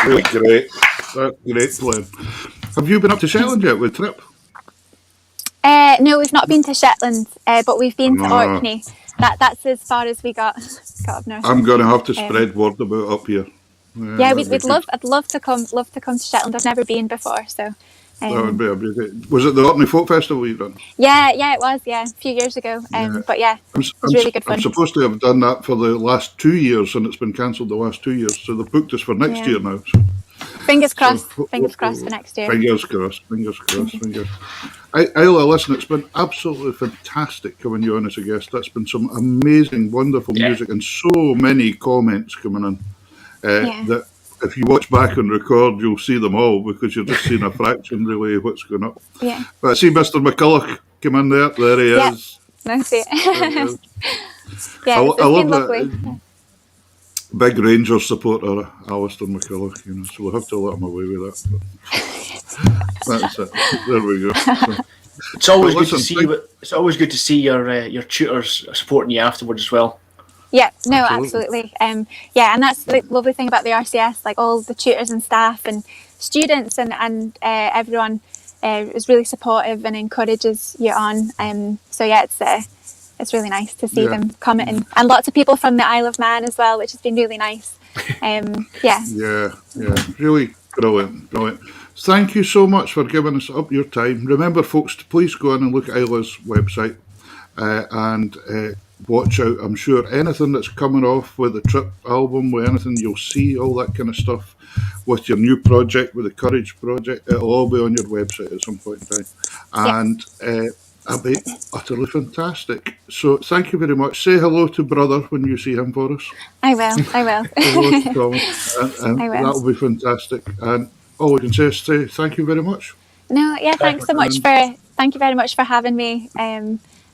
Really great. That's great playing. Have you been up to Shetland yet with Trip? No, we've not been to Shetland, but we've been to Orkney. That's as far as we got up north. I'm going to have to spread word about up here. Yeah, I'd love to come to Shetland. I've never been before, so. That would be a beauty. Was it the Orkney Folk Festival you done? Yeah, it was. Yeah, a few years ago. But yeah, it was really good fun. I'm supposed to have done that for the last 2 years, and it's been cancelled the last 2 years. So they booked us for next year now. So. Fingers crossed. Fingers crossed for next year. Fingers crossed. Isla, listen, it's been absolutely fantastic having you on as a guest. That's been some amazing, wonderful music, and so many comments coming in that. If you watch back and record, you'll see them all because you're just seeing a fraction really of what's going up. Yeah. But I see Mr. McCulloch come in there. There he is. I see it. I love lovely. that. Big Rangers supporter, Alistair McCulloch, so we'll have to let him away with that. That's it. There we go. So, it's always good to see. It's always good to see your tutors supporting you afterwards as well. Yeah, no, absolutely. And that's the lovely thing about the RCS, like all the tutors and staff and students and everyone is really supportive and encourages you on. So yeah, it's really nice to see them commenting, and lots of people from the Isle of Man as well, which has been really nice. Yeah, really brilliant. Thank you so much for giving us up your time. Remember, folks, to please go in and look at Isla's website and watch out. I'm sure anything that's coming off with the Trip album, with anything you'll see, all that kind of stuff, with your new project, with the Courage project, it'll all be on your website at some point in time. And it'll be utterly fantastic. So thank you very much. Say hello to brother when you see him for us. I will. Hello to Tom, and I will. That'll be fantastic. And all I can say is thank you very much. No, thanks so much thank you very much for having me.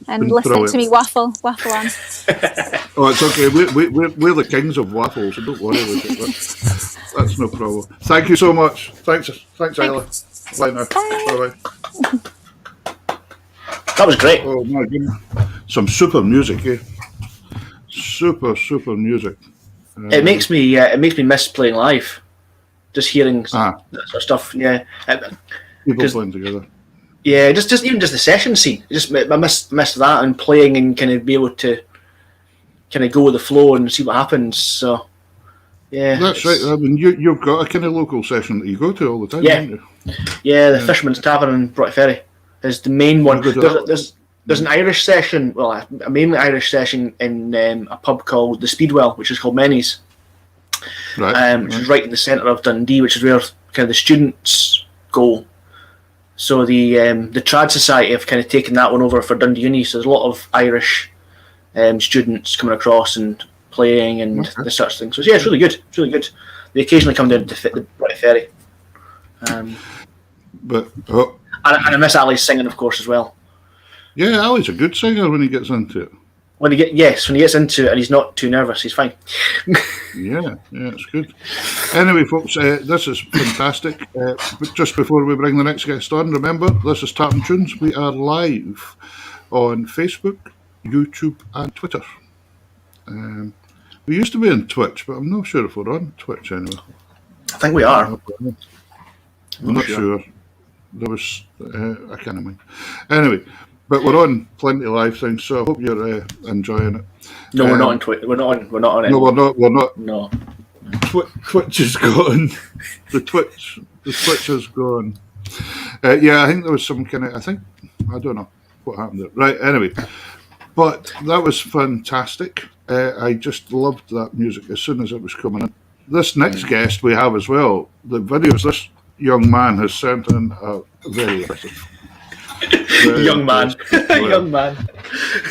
And listening to me waffle on. Oh, it's okay. We're the kings of waffles, so don't worry about it. That's no problem. Thank you so much. Thanks, Isla. Bye now. Bye. That was great. Oh my goodness. Some super music, Super music. It makes me miss playing live. Just hearing that sort of stuff. Yeah. People playing together. Yeah, just even the session scene. I miss that and playing and kind of be able to kind of go with the flow and see what happens. So, yeah, that's right. I mean, you've got a kind of local session that you go to all the time, haven't you? Yeah, the Fisherman's Tavern in Ferry is the main one. There's an Irish session, a mainly Irish session in a pub called the Speedwell, which is called Menny's, which is right in the centre of Dundee, which is where kind of the students go. So the Trad Society have kind of taken that one over for Dundee Uni. So there's a lot of Irish students coming across and playing and this sort of thing. So yeah, it's really good. It's really good. They occasionally come down to the Bray Ferry. And I miss Ali's singing, of course, as well. Yeah, Ali's a good singer when he gets into it. When he gets into it and he's not too nervous, he's fine. Yeah, it's good. Anyway, folks, this is fantastic. But just before we bring the next guest on, remember, this is Tartan Tunes. We are live on Facebook, YouTube, and Twitter. We used to be on Twitch, but I'm not sure if we're on Twitch anymore. I think we are. I'm not sure. There was, I can't remember. Anyway. But we're on plenty of live things, so I hope you're enjoying it. No, we're not on Twitter. We're not on it. No, we're not. No. Twitch is gone. The Twitch is gone. I think there was some kind of. I don't know what happened there. Right. Anyway, but that was fantastic. I just loved that music as soon as it was coming in. This next guest we have as well. The videos this young man has sent in are very impressive. Young man.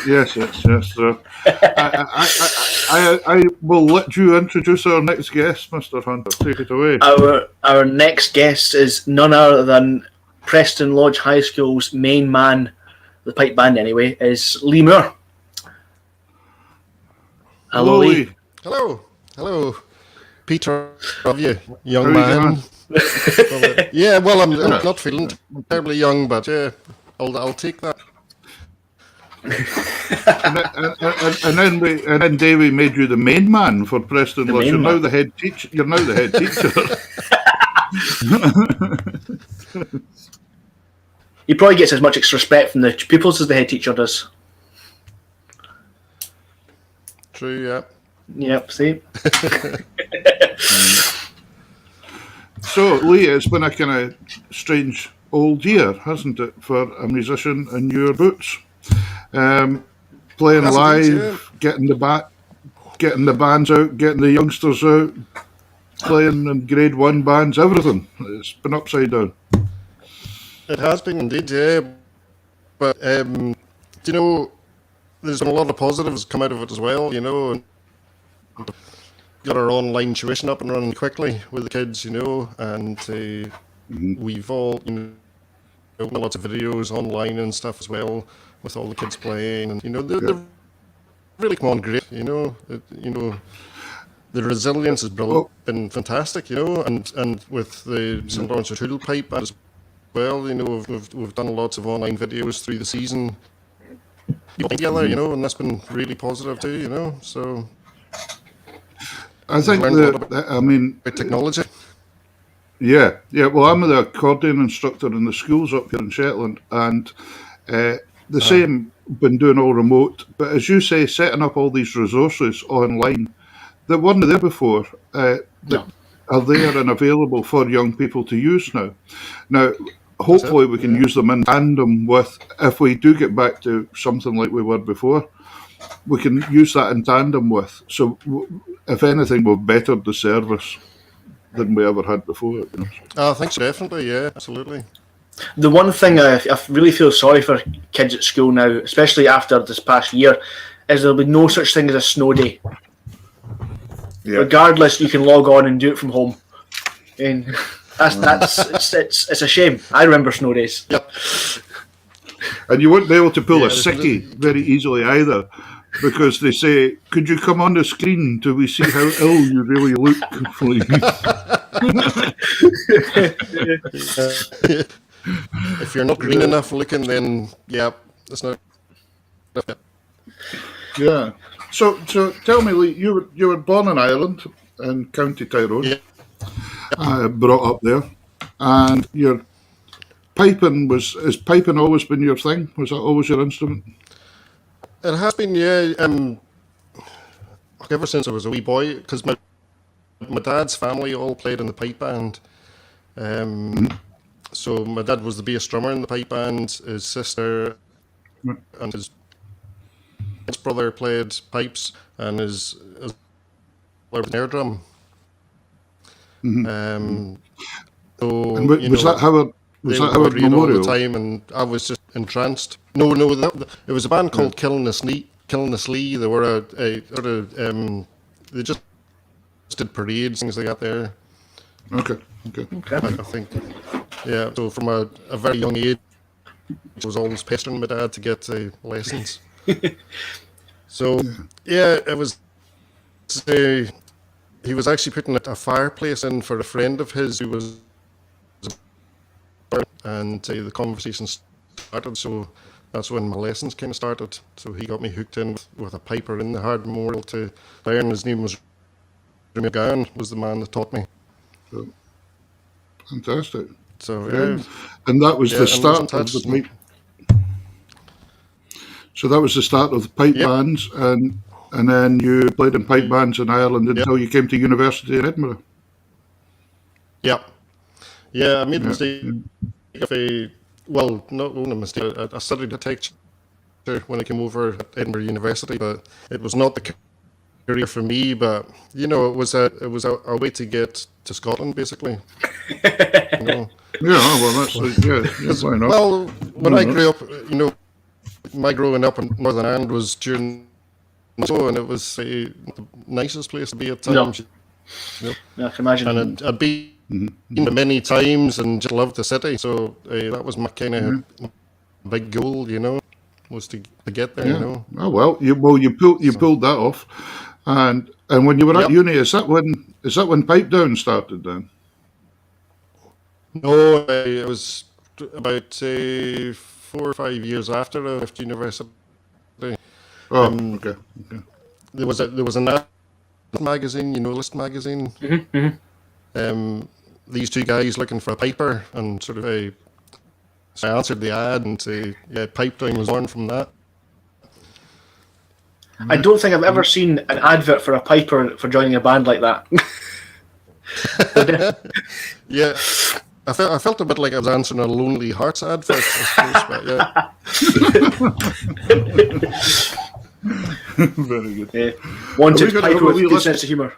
Yes. So, I will let you introduce our next guest, Mr. Hunter. Take it away. Our next guest is none other than Preston Lodge High School's main man, the pipe band anyway, is Lee Moore. Hello, Lee. Hello. Peter, love you, young man. Yeah, well, I'm not feeling terribly young, but yeah, I'll take that. and then Davie made you the main man for Preston Lodge. You're now the head teacher. He probably gets as much respect from the pupils as the head teacher does. True, yeah. Yep, see? So, Lee, it's been a kind of strange old year, hasn't it, for a musician in your boots? Playing live, getting the bands out, getting the youngsters out, playing in grade 1 bands, everything. It's been upside down. It has been indeed, yeah. But, you know, there's been a lot of positives come out of it as well, you know. And got our online tuition up and running quickly with the kids, you know, and we've all, you know, lots of videos online and stuff as well with all the kids playing, and you know, they're really come on great, you know. The resilience has been fantastic, you know, and with the St. Lawrence O'Toole pipe as well, you know, we've done lots of online videos through the season together, you know, and that's been really positive too, you know. So I think technology. Yeah. Well, I'm the accordion instructor in the schools up here in Shetland, and the same, been doing all remote. But as you say, setting up all these resources online that weren't there before, that are there and available for young people to use now. Now, hopefully we can use them in tandem with, if we do get back to something like we were before, we can use that in tandem with. So, if anything, we've bettered the service than we ever had before. You know? I think so, definitely, yeah, absolutely. The one thing I really feel sorry for kids at school now, especially after this past year, is there'll be no such thing as a snow day. Yeah. Regardless, you can log on and do it from home. And it's a shame. I remember snow days. Yep. And you wouldn't be able to pull a sickie very easily either, because they say, could you come on the screen till we see how ill you really look? If you're not green enough looking, then it's not. Yeah. So tell me, Lee, you were born in Ireland in County Tyrone, brought up there, and your has piping always been your thing? Was that always your instrument? It has been, yeah. Ever since I was a wee boy, because my dad's family all played in the pipe band. So my dad was the bass drummer in the pipe band. His sister and his brother played pipes, and his brother was an air drum. So was that Howard? Was that Howard Memorial? All the time, and I was just entranced. No, it was a band called Killinaslee. They were they just did parades, things like that there. Okay. I think, yeah. So from a very young age, I was always pestering my dad to get lessons. So it was. He was actually putting a fireplace in for a friend of his who was, and the conversation started. So that's when my lessons kind of started. So he got me hooked in with a piper in the Hard Memorial to learn. His name was Remy Gowan, was the man that taught me. So, fantastic. So and that was the start of the pipe. So that was the start of the pipe bands, and then you played in pipe bands in Ireland until you came to university in Edinburgh. Yeah, I made a mistake. Not a mistake. I studied architecture when I came over at Edinburgh University, but it was not the career for me. But you know, it was a way to get to Scotland, basically. You know? Yeah, well, that's why not? Well, when I grew up, you know, my growing up in Northern Ireland was during and it was the nicest place to be at times. You know? I can imagine. And I'd been many times and just loved the city. So that was my kind of big goal, you know, was to get there. You know. Oh well, you pulled that off, and when you were at uni, is that when Pipe Down started then? No, it was about 4 or 5 years after I left university. Oh, okay. There was an ad magazine, you know, List magazine. These two guys looking for a piper, and sort of so I answered the ad, and Pipe Down was born from that. I don't think I've ever seen an advert for a piper for joining a band like that. Yeah. I felt a bit like I was answering a Lonely Hearts advert, I suppose, but yeah. Very good. Wanted Piper with good sense of humour.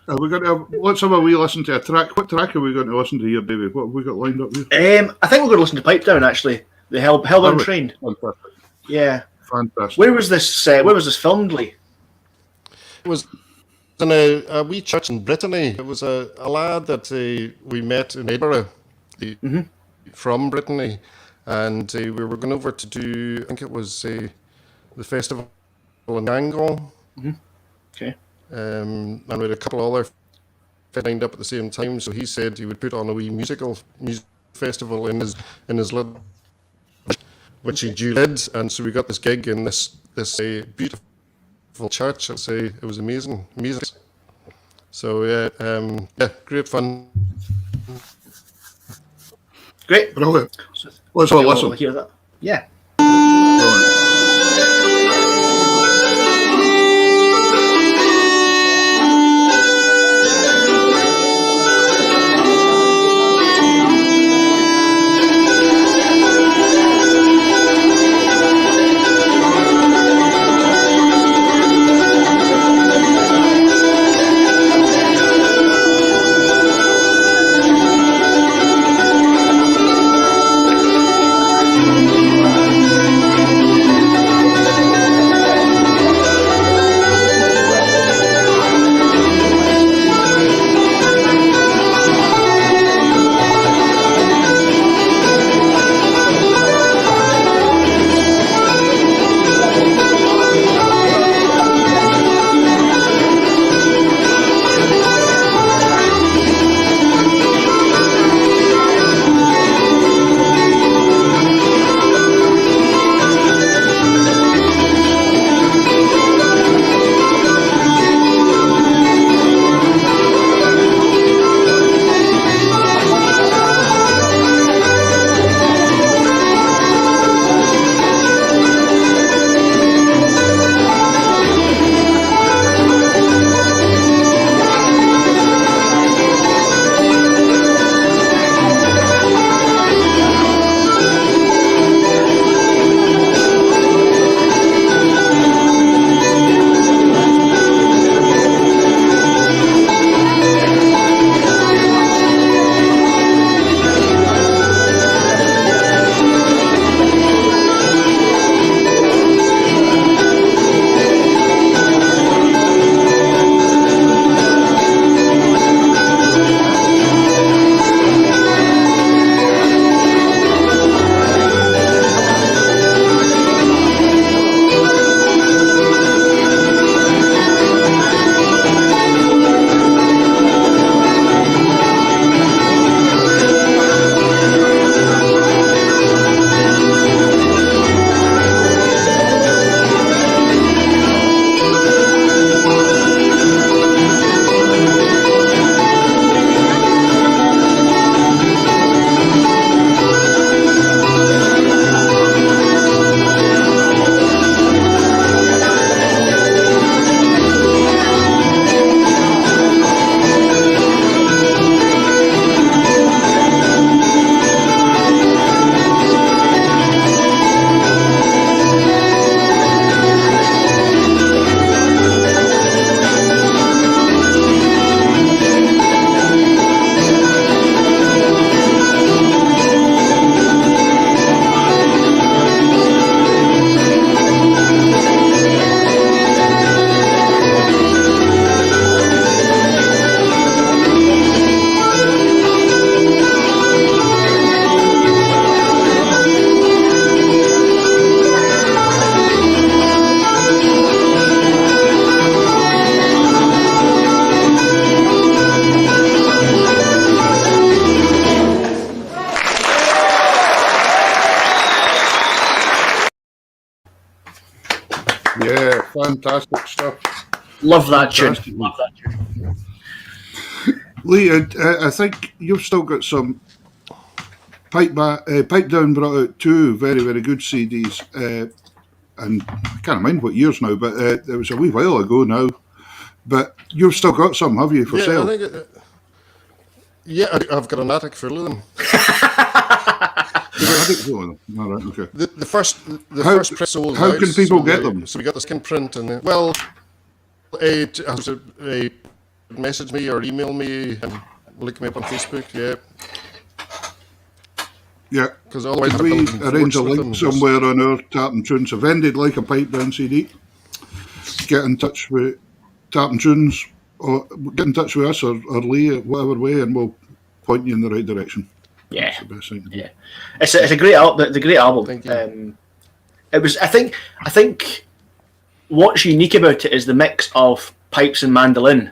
Are we going to let's have a wee listen to a track. What track are we going to listen to here, Davey? What have we got lined up here? I think we're going to listen to Pipe Down, actually. The Hellbound Train. Fantastic. Yeah. Fantastic. Where was this filmed, Lee? It was in a wee church in Brittany. It was a lad that we met in Edinburgh from Brittany, and we were going over to do, I think it was the festival in Yangon. Okay. And we had a couple of other lined up at the same time, so he said he would put on a wee music festival in his little, which he did, and so we got this gig in this beautiful church. I'd say it was amazing. So yeah, great fun. Great. Brilliant. Let's all listen. Hear that? Yeah. Yeah, fantastic stuff. Love that tune. Love that tune. Lee, I think you've still got some Pipe Down brought out two very, very good CDs, and I can't mind what years now, but it was a wee while ago now. But you've still got some, have you, for sale? Yeah, I've got an attic full of them. All right, okay. The first press sold how out, can people so get them? So we got the skin print, and message me or email me and look me up on Facebook. Yeah. Yeah, because otherwise could we arrange a link somewhere on our Tap and Tunes? If ended like a pipe down CD, get in touch with Tap and Tunes, or get in touch with us or Lee, whatever way, and we'll point you in the right direction. Yeah, that's the best thing to do. Yeah, it's a great album. The great album. Thank you. It was. I think what's unique about it is the mix of pipes and mandolin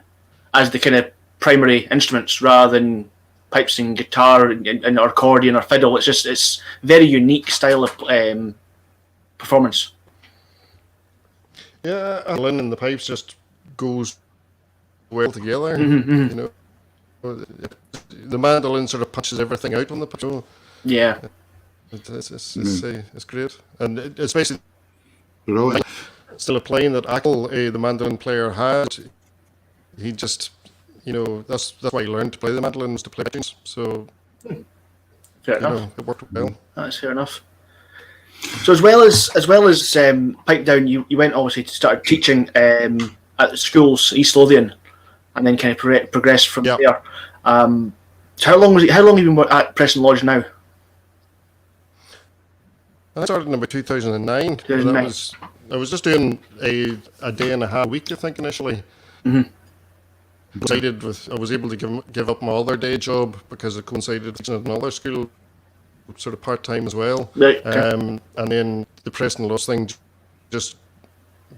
as the kind of primary instruments, rather than pipes and guitar and accordion or fiddle. It's very unique style of performance. Yeah, mandolin and the pipes just goes well together. Mm-hmm. You know, the mandolin sort of punches everything out on the pipe. Yeah, it's great, and especially Really? still a playing that Ackle, the mandolin player, had. He just, that's why he learned to play the mandolin, was to play tunes. So, fair enough. It worked well. That's fair enough. So as well as pipe down, you went obviously to start teaching at the schools, East Lothian, and then kind of progressed from there. So how long have you been at Preston Lodge now? I started in about 2009. 2009. I was just doing a day and a half a week, I think, initially. Mm-hmm. I was able to give up my other day job because it coincided with teaching at another school, sort of part-time as well. Right, okay. And then the Preston Lodge thing just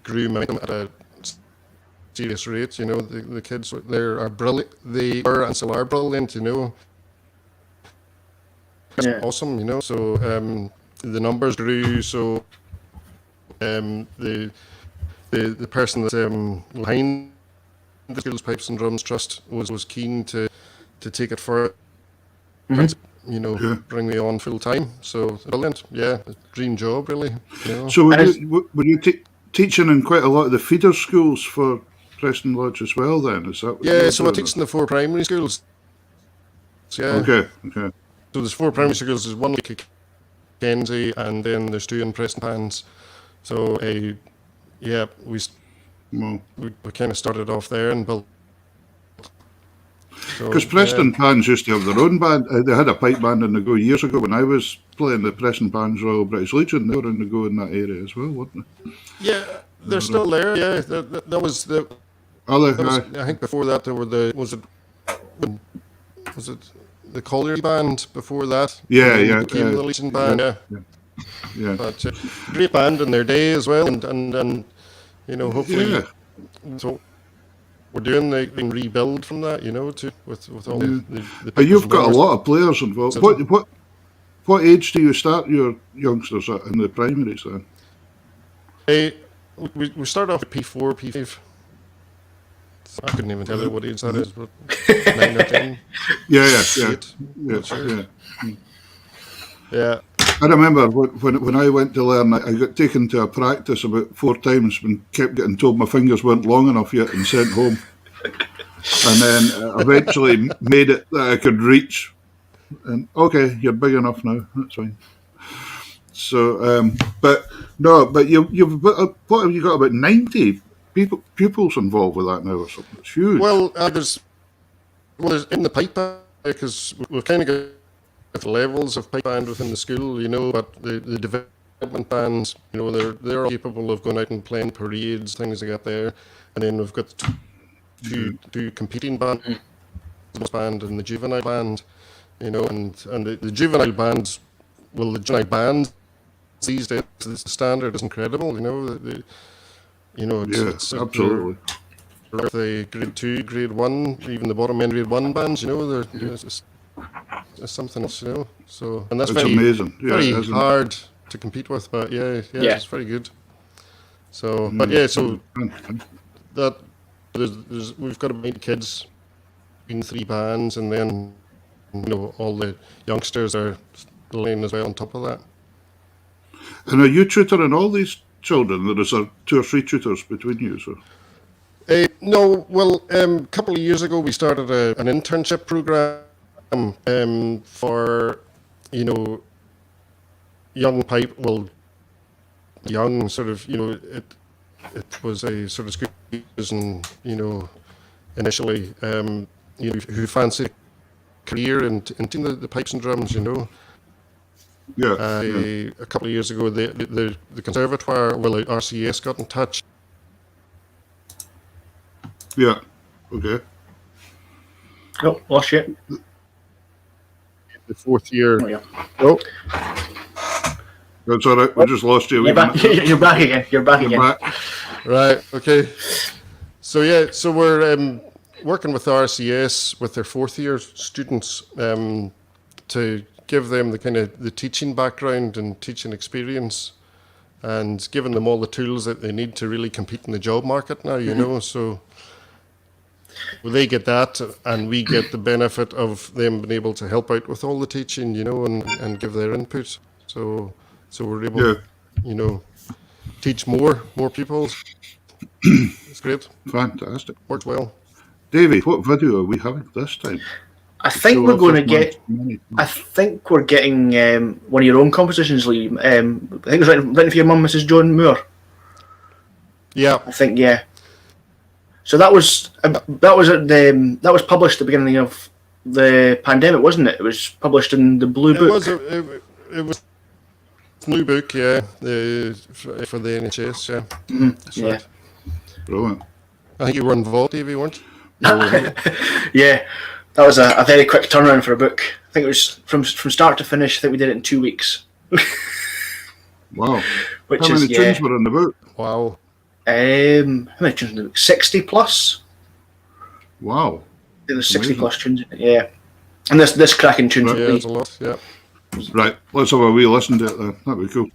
grew momentum at a serious rate. The kids are brilliant. They were and still are brilliant. It's awesome. So the numbers grew. So the person that's behind the Schools Pipes and Drums Trust was keen to take it further. Mm-hmm. Bring me on full time. So brilliant. Yeah, dream job really. So were you teaching in quite a lot of the feeder schools for Preston Lodge as well then? Is that what yeah, so I teach in the 4 primary schools. So, yeah. Okay. So there's 4 primary schools, there's 1 like Kenzie, and then there's 2 in Preston Pans. So we kind of started off there and built. Because Preston Pans used to have their own band. They had a pipe band in the go years ago when I was playing the Preston Pans Royal British Legion. They were in the go in that area as well, weren't they? Yeah, they're still there. Yeah, that was the. I think before that there were was it the Colliery band before that? Yeah. Became the Legion band. Yeah. But great band in their day as well, and hopefully. Yeah. So we're doing the rebuild from that, with all the But you've got a lot of players involved. What age do you start your youngsters at in the primaries then? We start off at P4, P5. I couldn't even tell you what age that is, but 9 or 10. Yeah. I remember when I went to learn, I got taken to a practice about 4 times and kept getting told my fingers weren't long enough yet and sent home. And then eventually made it that I could reach. And okay, you're big enough now. That's fine. So, but you've what have you got, about 90 pupils involved with that now or something? It's huge. Well, there's in the pipe band, because we've kind of got the levels of pipe band within the school, but the development bands, they're all capable of going out and playing parades, things like that there. And then we've got two competing bands, the band and the juvenile band, and the juvenile bands, the juvenile band these days, the standard is incredible, it's absolutely. The grade 2, grade 1, even the bottom end grade 1 bands, it's something else, So, and that's very amazing. Yeah, very hard to compete with, but it's very good. So, so that we've got about 8 kids in 3 bands, and then all the youngsters are laying as well on top of that. And are you tutoring all these children? There is 2 or 3 tutors between you, so. No, well, a couple of years ago we started an internship program for, you know, young pipe, well, young sort of, you know, it was a sort of school and, you know, initially, you know, who fancied a career in the pipes and drums, you know. Yeah. A couple of years ago, the conservatoire, well, the RCS got in touch. Yeah. Okay. Oh, lost you. The fourth year. Oh, yeah. Oh, That's all right. We just lost you. You're back. You're back again. You're back again. Back. right. Okay. So yeah, so we're working with RCS with their fourth year students to give them the kind of the teaching background and teaching experience, and giving them all the tools that they need to really compete in the job market now. You know, so. Well, they get that, and we get the benefit of them being able to help out with all the teaching, you know, and give their input. So we're able to, you know, teach more people. It's great. Fantastic. Works well. Davie, what video are we having this time? I think we're going to get. I think we're getting one of your own compositions, Lee. I think it was written for your mum, Mrs. Joan Moore. Yeah. I think, yeah. So that was published at the beginning of the pandemic, wasn't it? It was published in the Blue Book. It was Blue Book, yeah, for the NHS, yeah. Mm-hmm. That's Yeah. right. Brilliant. I think you were involved, Davie, weren't you? Yeah, that was a very quick turnaround for a book. I think it was from start to finish. I think we did it in 2 weeks. Wow. Which How is many tunes were in the book? How Wow. many tunes in the book? 60 plus. Wow. There's 60 plus tunes in it, yeah. And this cracking tune. Yeah, there's a lot, yeah. Right. Let's have a wee listen to it then. That'd be cool.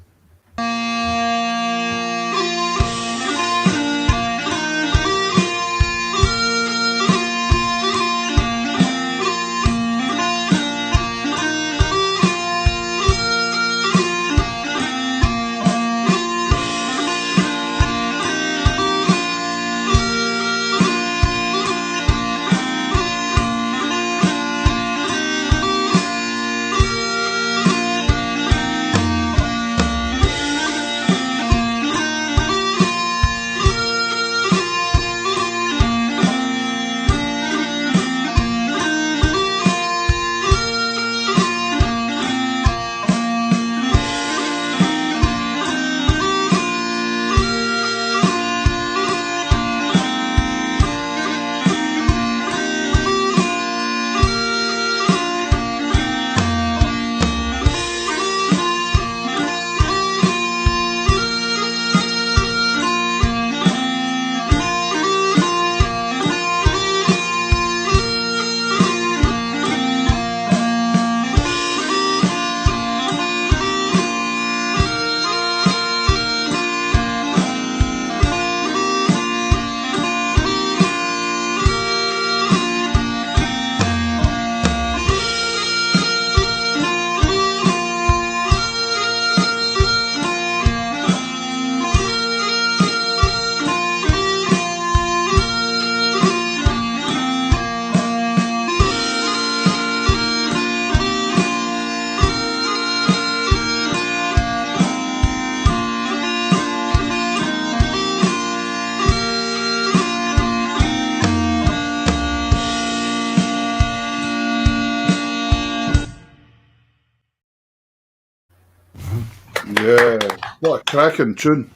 Yeah. What a cracking tune.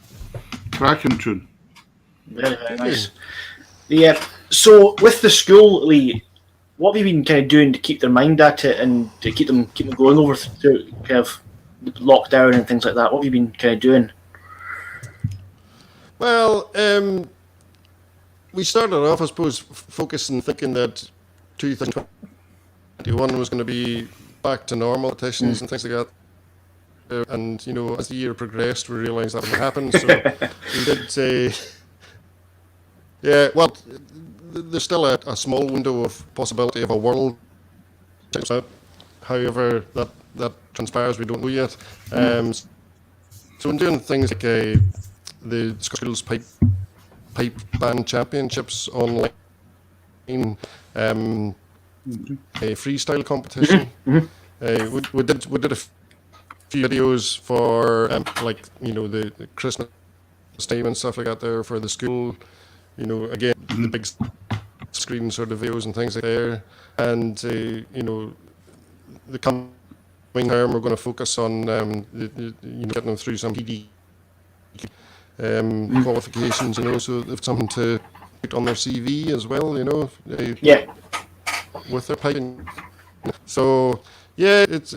Cracking tune. Very, very nice. Yeah. So with the school, Lee, what have you been kind of doing to keep their mind at it and to keep them going over through kind of lockdown and things like that? What have you been kind of doing? Well, we started off, I suppose, focusing, thinking that 2021 was going to be back to normal competitions and things like that. And, you know, as the year progressed, we realised that wouldn't happen. So we did say, yeah, well, there's still a small window of possibility of a world. Check us out. However, that transpires, we don't know yet. So I'm doing things like the schools pipe band championships online. Okay. a freestyle competition. We did a few videos for the Christmas time and stuff like that there for the school. Again, the big screen sort of videos and things like there. And the coming term we're going to focus on getting them through some PD qualifications. So they've something to put on their CV as well. Yeah. With their piping. So yeah, it's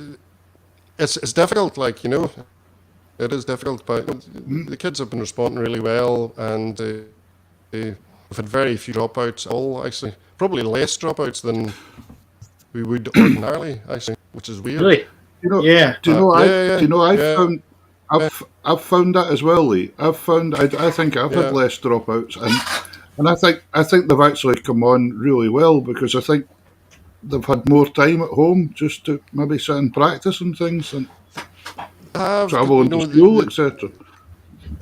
difficult. It is difficult, but the kids have been responding really well, and we've had very few dropouts. All actually, probably less dropouts than we would ordinarily, actually, which is weird. Really? Yeah. I've found that as well, Lee. I think I've had less dropouts, and I think they've actually come on really well, because I think they've had more time at home just to maybe sit and practice and things, and travel into school, etc.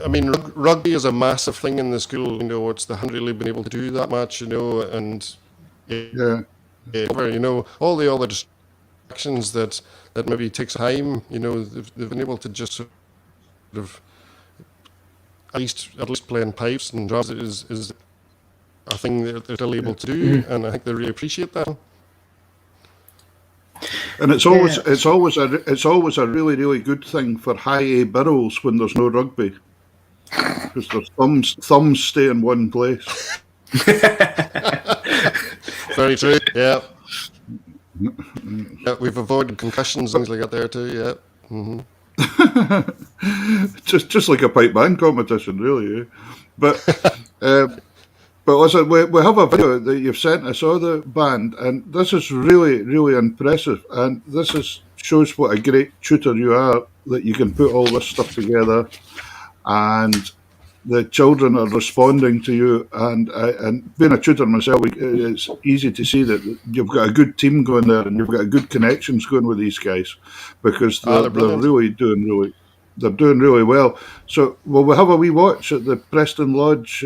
I mean, rugby is a massive thing in the school. They haven't really been able to do that much. And all the other distractions that maybe takes time. They've been able to just sort of at least playing pipes and drums is a thing that they're still able to do, and I think they really appreciate that. And it's always a really, really good thing for high A Burrows when there's no rugby, because their thumbs stay in one place. Very true. Yeah. Yeah, we've avoided concussions and things like that there too. Yeah. Mm-hmm. just like a pipe band competition, really. Eh? But listen, we have a video that you've sent us of the band, and this is really, really impressive. And shows what a great tutor you are, that you can put all this stuff together, and the children are responding to you. And being a tutor myself, it's easy to see that you've got a good team going there, and you've got good connections going with these guys, because they're really doing really well. So, will we have a wee watch at the Preston Lodge?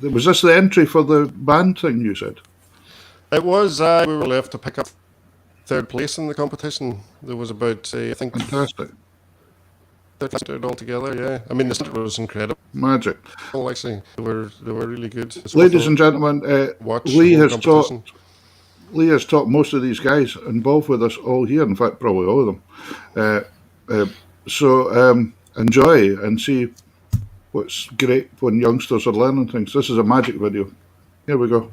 Was this the entry for the band thing you said? It was. We were left to pick up third place in the competition. There was about, I think, fantastic. 30 altogether. Yeah, I mean the centre was incredible. Magic. Actually, they were really good. Ladies and gentlemen, Lee has taught most of these guys involved with us all here. In fact, probably all of them. So enjoy and see what's great when youngsters are learning things. This is a magic video. Here we go.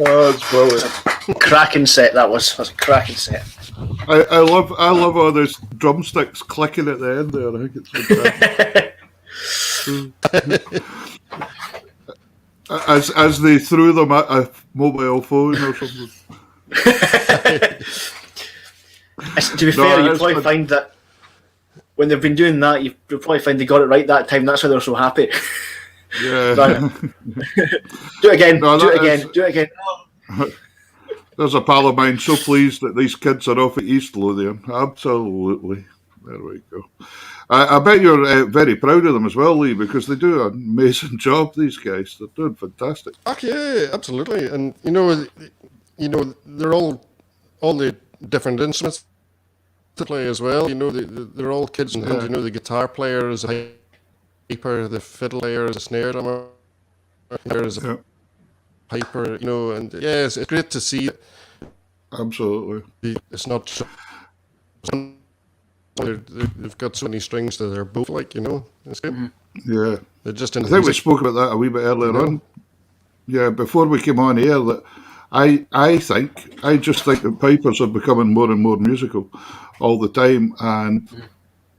Oh, it's brilliant. Cracking set that was. That's a cracking set. I love all those drumsticks clicking at the end there. I think it's fantastic. as they threw them at a mobile phone or something. To be fair, you probably find that when they've been doing that, you probably find they got it right that time. That's why they're so happy. Yeah. Do it again. Do it again. There's a pal of mine so pleased that these kids are off at East Lothian. Absolutely. There we go. I bet you're very proud of them as well, Lee, because they do an amazing job, these guys. They're doing fantastic. Okay, yeah, absolutely. And, they're all the different instruments to play as well. They're all kids in hand. The guitar player is a piper, the fiddle player is a snare drummer, there is a piper, and it's great to see. Absolutely. It's not just they've got so many strings to their bow, it's good. Mm-hmm. Yeah. They're just I think we spoke about that a wee bit earlier on. Yeah, before we came on air, that I just think that pipers are becoming more and more musical all the time, and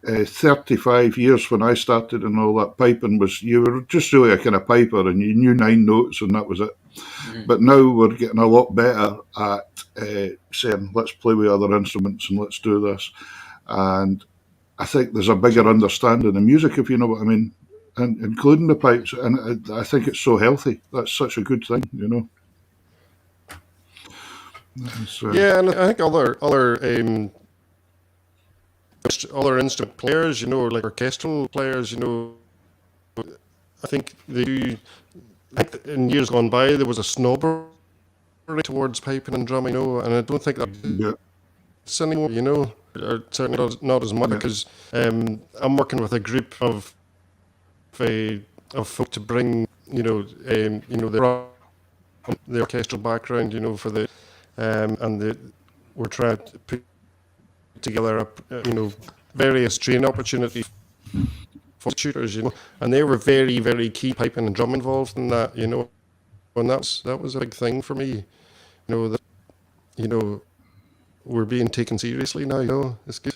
35 years when I started and all that, piping was, you were just really a kind of piper and you knew 9 notes and that was it. Mm-hmm. But now we're getting a lot better at saying, let's play with other instruments and let's do this. And I think there's a bigger understanding of music, if you know what I mean, and including the pipes. And I think it's so healthy. That's such a good thing, Yeah, and I think other instrument players, like orchestral players, I think they do. I think in years gone by there was a snobbery towards piping and drumming, and I don't think that's anymore, or certainly not as much, because I'm working with a group of folk to bring, the the orchestral background, for the we're trying to put together various training opportunities for tutors, and they were very, very key piping and drum involved in that, and that was a big thing for me, that we're being taken seriously now, it's good.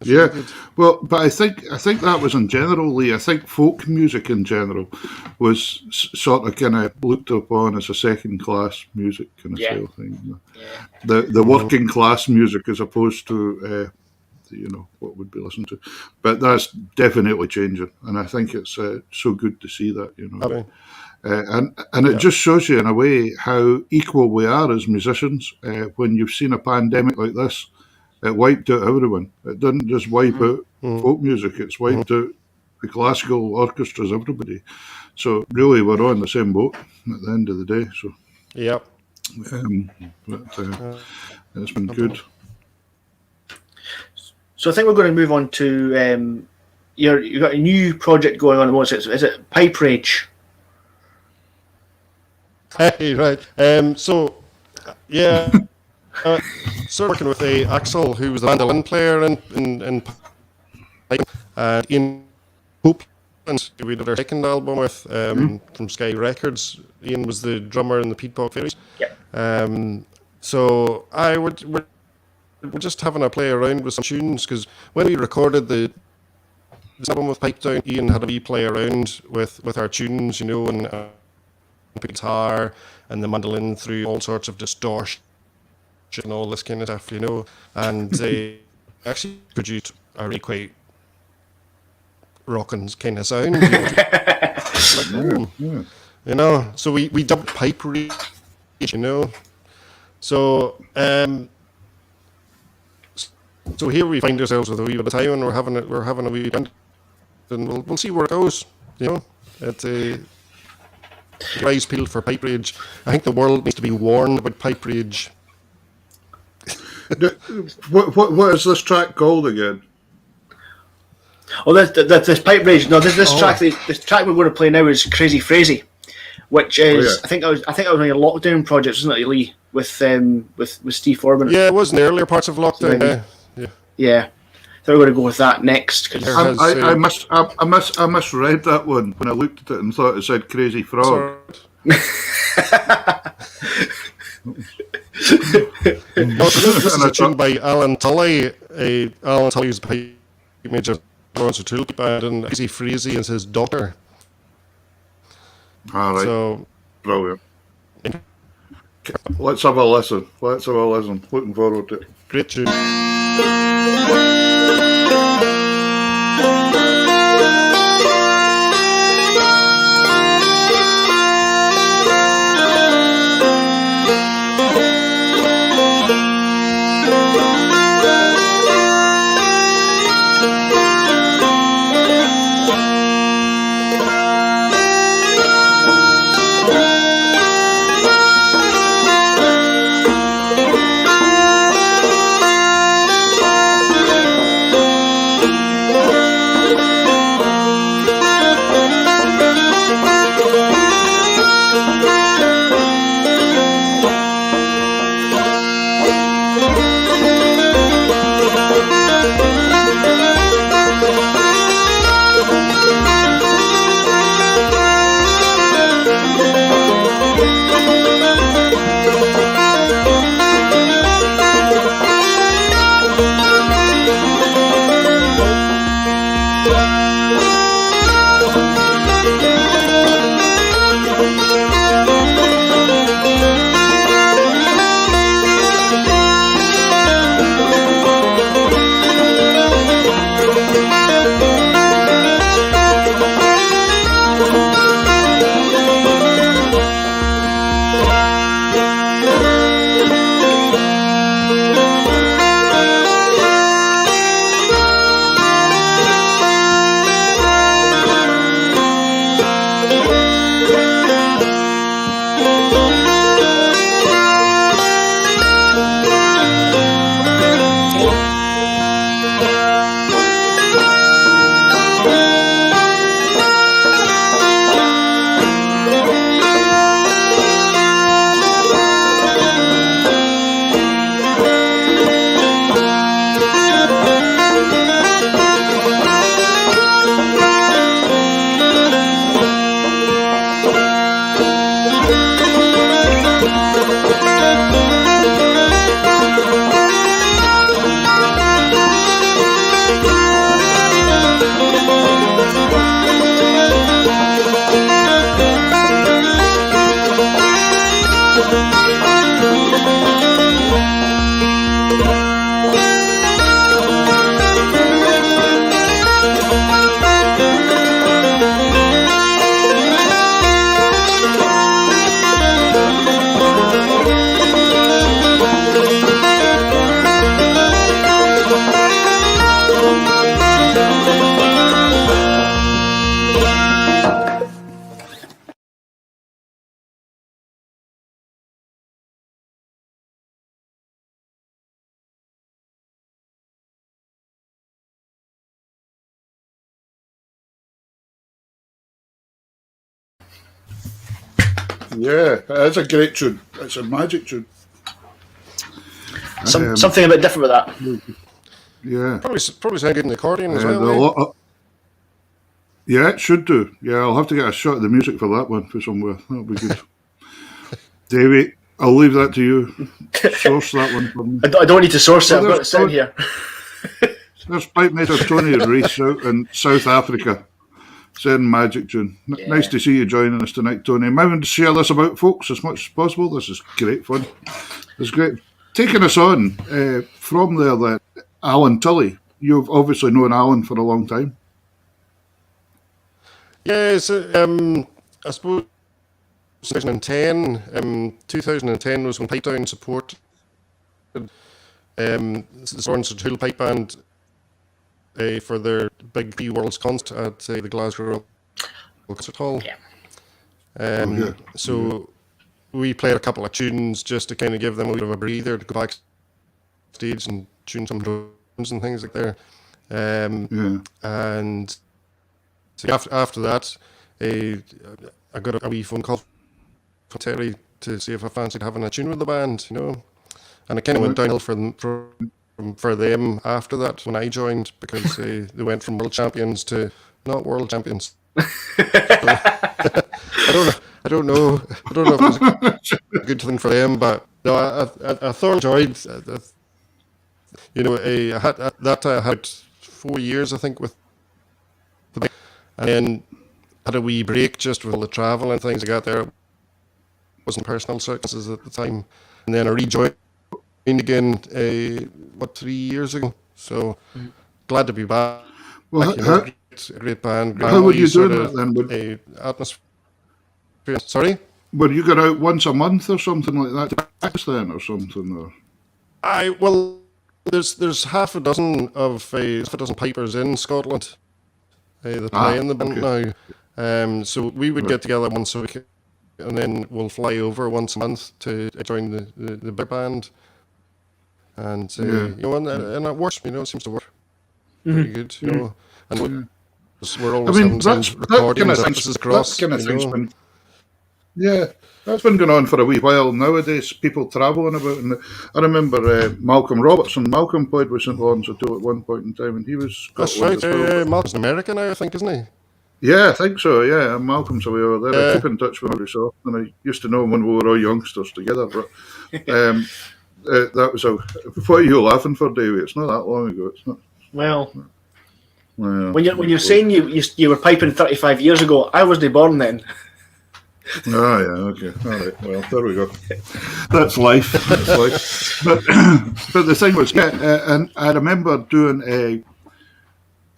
Yeah, well, but I think that was in general, Lee. I think folk music in general was sort of kind of looked upon as a second class music kind of style thing. The working class music as opposed to what would be listened to, but that's definitely changing, and I think it's so good to see that. Okay. And it just shows you in a way how equal we are as musicians when you've seen a pandemic like this. It wiped out everyone. It didn't just wipe out folk music, it's wiped out the classical orchestras, everybody. So really we're on the same boat at the end of the day. So yep. It's been good. So I think we're going to move on to you've got a new project going on at the moment. Is it Pipe Rage? Hey, right. Started working with Axel, who was the mandolin player in pipe, and Ian Hope, and we did our second album with from Sky Records. Ian was the drummer in the Peatbog Fairies. Yep. So we're just having a play around with some tunes, because when we recorded this album with Pipe Down, Ian had a wee play around with our tunes, and guitar and the mandolin through all sorts of distortion and all this kind of stuff, and they actually produced a really quite rockin' kind of sound. So we dubbed Pipe Rage, So here we find ourselves with a wee bit of time, and we're having a wee band, and we'll see where it goes. It's a eyes peeled for Pipe Rage. I think the world needs to be warned about Pipe Rage. What is this track called again? Oh, this Pipe Rage. No, this track. This track we're going to play now is Crazy Frazzy, which is I think I was one of your lockdown projects, wasn't it, Lee? With Steve Foreman. Yeah, it was in the earlier parts of lockdown. Yeah. So we're going to go with that next. Cause I misread that one when I looked at it and thought it said Crazy Frog. This is a tune by Alan Tully. Alan Tully is the major Lawrence O'Toole band, and Crazy Frazzy is his daughter. All right. So brilliant. Let's have a listen. Looking forward to it. Great tune. Yeah, it's a great tune. It's a magic tune. Something a bit different with that. Yeah. Probably sound good in the accordion as well. Yeah, it should do. Yeah, I'll have to get a shot of the music for that one for somewhere. That'll be good. Davey, I'll leave that to you. Source that one for me. I don't need to source it. I've got it sitting here. There's Pipe Major Tony Reese out in South Africa saying magic tune. Nice to see you joining us tonight, Tony. Mind to share this about folks as much as possible. This is great fun. It's great. Taking us on from there, then, Alan Tully. You've obviously known Alan for a long time. Yes, I suppose 2010. 2010 was when Pipe Down supported the Sorensen Tool Pipe Band for their big Worlds concert at the Glasgow Concert Hall. Yeah. So we played a couple of tunes just to kind of give them a bit of a breather to go backstage and tune some drums and things like that. And so after that, I got a wee phone call from Terry to see if I fancied having a tune with the band, you know. And it kind of went downhill for them after that when I joined, because they went from world champions to not world champions. So, I don't know if it was a good thing for them, but no, I thoroughly enjoyed. You know, I had 4 years, I think, with the band, and then had a wee break just with all the travel and things I got there. It wasn't personal circumstances at the time, and then I rejoined again 3 years ago. So glad to be back. Well, A great band. How were you doing that then? Atmosphere. Sorry? Were you going out once a month or something like that to practice then or something? Or? There's half a dozen pipers in Scotland. They play in the band now. So we would get together once a week, and then we'll fly over once a month to join the big band. And you know, and it works. You know, it seems to work pretty good. You know, and we're always having recordings across. That kind of thing's been, that's been going on for a wee while nowadays. People travelling about, and I remember Malcolm Robertson. Malcolm played with St Lawrence O'Toole at one point in time, and he was. That's right. Malcolm's in America now, I think, isn't he? Yeah, I think so. Yeah, Malcolm's away over there. I keep in touch with him every so often. I used to know him when we were all youngsters together. But that was what are you laughing for, Davey? It's not that long ago. It's not. Well, when you're saying you were piping 35 years ago, I wasn't born then. Oh yeah, okay, all right. Well, there we go. That's life. But the thing was, and I remember doing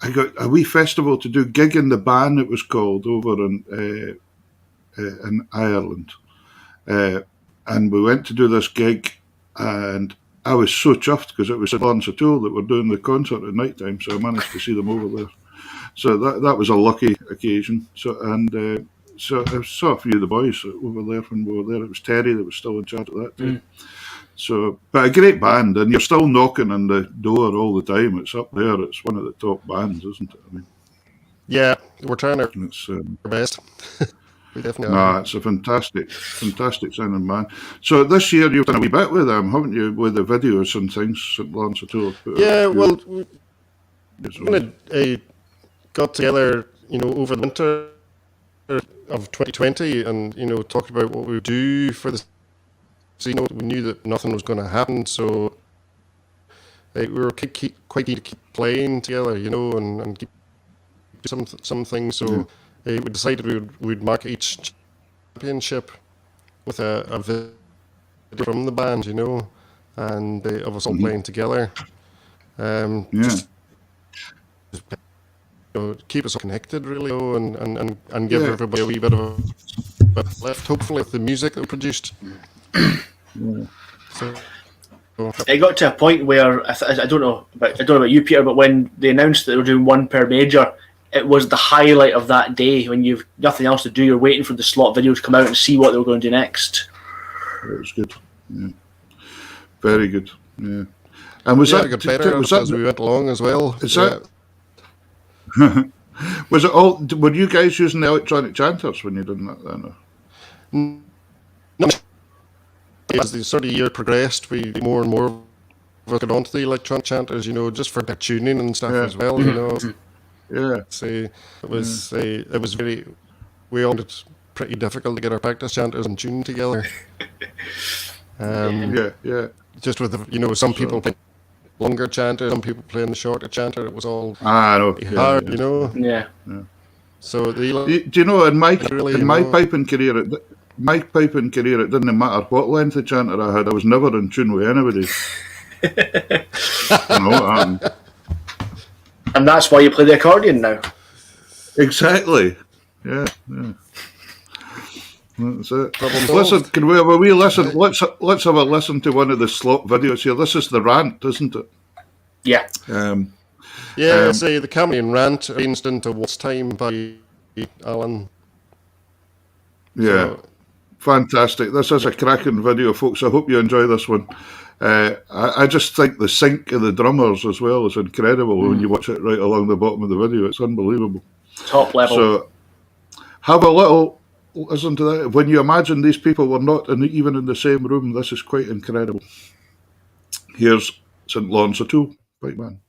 I got a wee festival to do Gig in the Ban, it was called, over in Ireland, and we went to do this gig, and I was so chuffed because it was St Lawrence O'Toole that were doing the concert at night time, so I managed to see them over there. So that was a lucky occasion. So I saw a few of the boys over there when we were there. It was Terry that was still in charge at that time. So, but a great band, and you're still knocking on the door all the time. It's up there. It's one of the top bands, isn't it? I mean, yeah, we're trying our best. We definitely are. It's a fantastic sounding band. So this year you've done a wee bit with them, haven't you? With the videos and things, St Lawrence O'Toole. Yeah, well, we kind of got together, you know, over the winter of 2020, and you know, talked about what we would do for the season. We knew that nothing was going to happen, so we were quite keen to keep playing together, you know, and keep some things. So we decided we would mark each championship with a video from the band, you know, and of us all playing together. Just, you know, keep us connected, really, you know, and give everybody a wee bit of a lift, hopefully, with the music that we produced. So, it got to a point where I don't know about you, Peter, but when they announced that they were doing one per major, it was the highlight of that day. When you've nothing else to do, you're waiting for the slot video to come out and see what they were going to do next. It was good. Yeah. Very good. Yeah. And was that got better as we went along as well? Is that? Was it all? Were you guys using the electronic chanters when you did that then? No, as the sort of year progressed, we more and more got onto the electronic chanters, just for their tuning and stuff as well, Yeah. So it was very, we all found it pretty difficult to get our practice chanters and tune together. Yeah. Just with some people playing longer chanter, some people playing the shorter chanter. It was all I know. hard, Yeah. So Do you know, in my piping career, it didn't matter what length of chanter I had. I was never in tune with anybody. And that's why you play the accordion now. Exactly. Yeah. That's it. Problem Listen, solved. can we have a wee listen? Let's have a listen to one of the slot videos here. This is the rant, isn't it? Yeah. Say the Cambrian rant arranged into What's Time by Alan. Yeah. Fantastic. This is a cracking video, folks. I hope you enjoy this one. I just think the sync of the drummers as well is incredible when you watch it right along the bottom of the video. It's unbelievable. Top level. So have a little listen to that. When you imagine these people were not even in the same room, this is quite incredible. Here's St. Lawrence O'Toole, Big Man.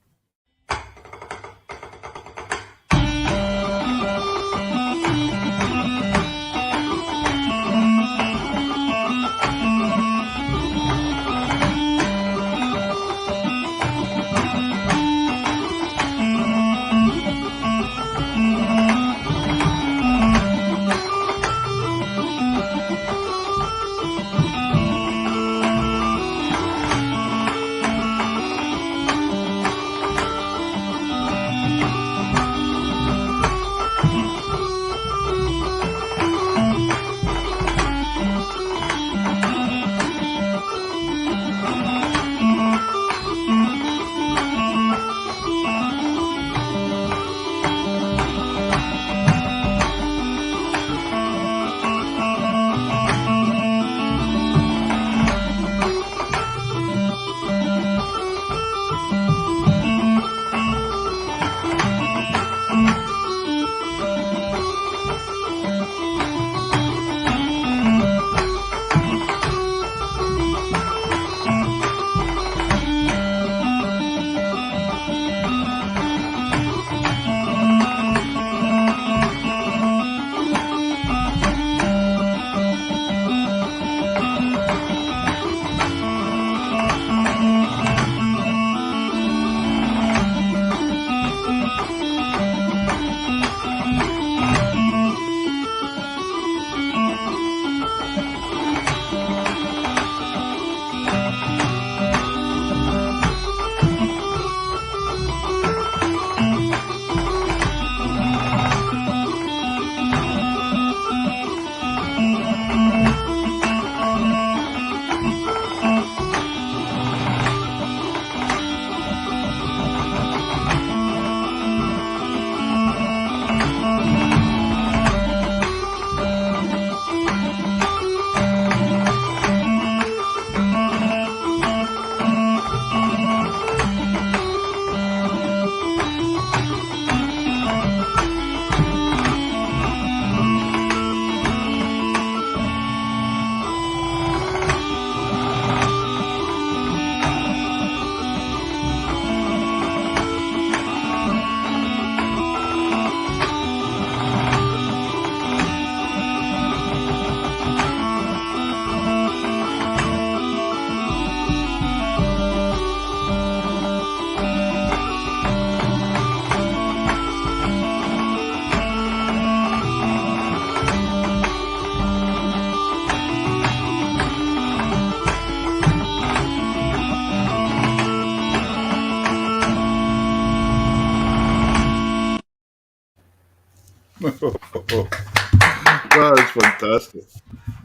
That is fantastic.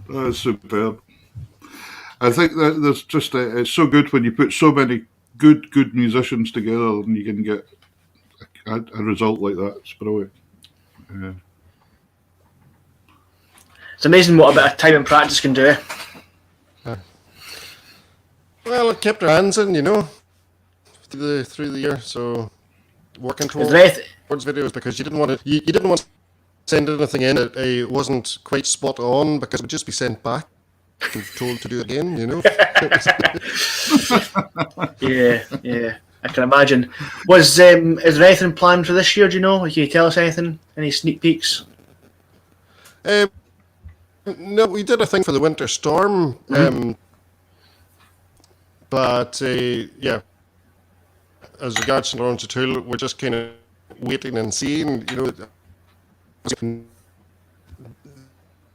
That is superb. I think that there's just it's so good when you put so many good musicians together and you can get a result like that. It's brilliant. Yeah. It's amazing what a bit of time and practice can do. Well, it kept our hands in, through the year. So working towards videos because you didn't want to send anything in that wasn't quite spot on because it would just be sent back. told to do it again, you know. Yeah. I can imagine. Is there anything planned for this year? Do you know? Can you tell us anything? Any sneak peeks? No, we did a thing for the winter storm, but yeah, as regards St. Lawrence O'Toole, we're just kind of waiting and seeing. You know,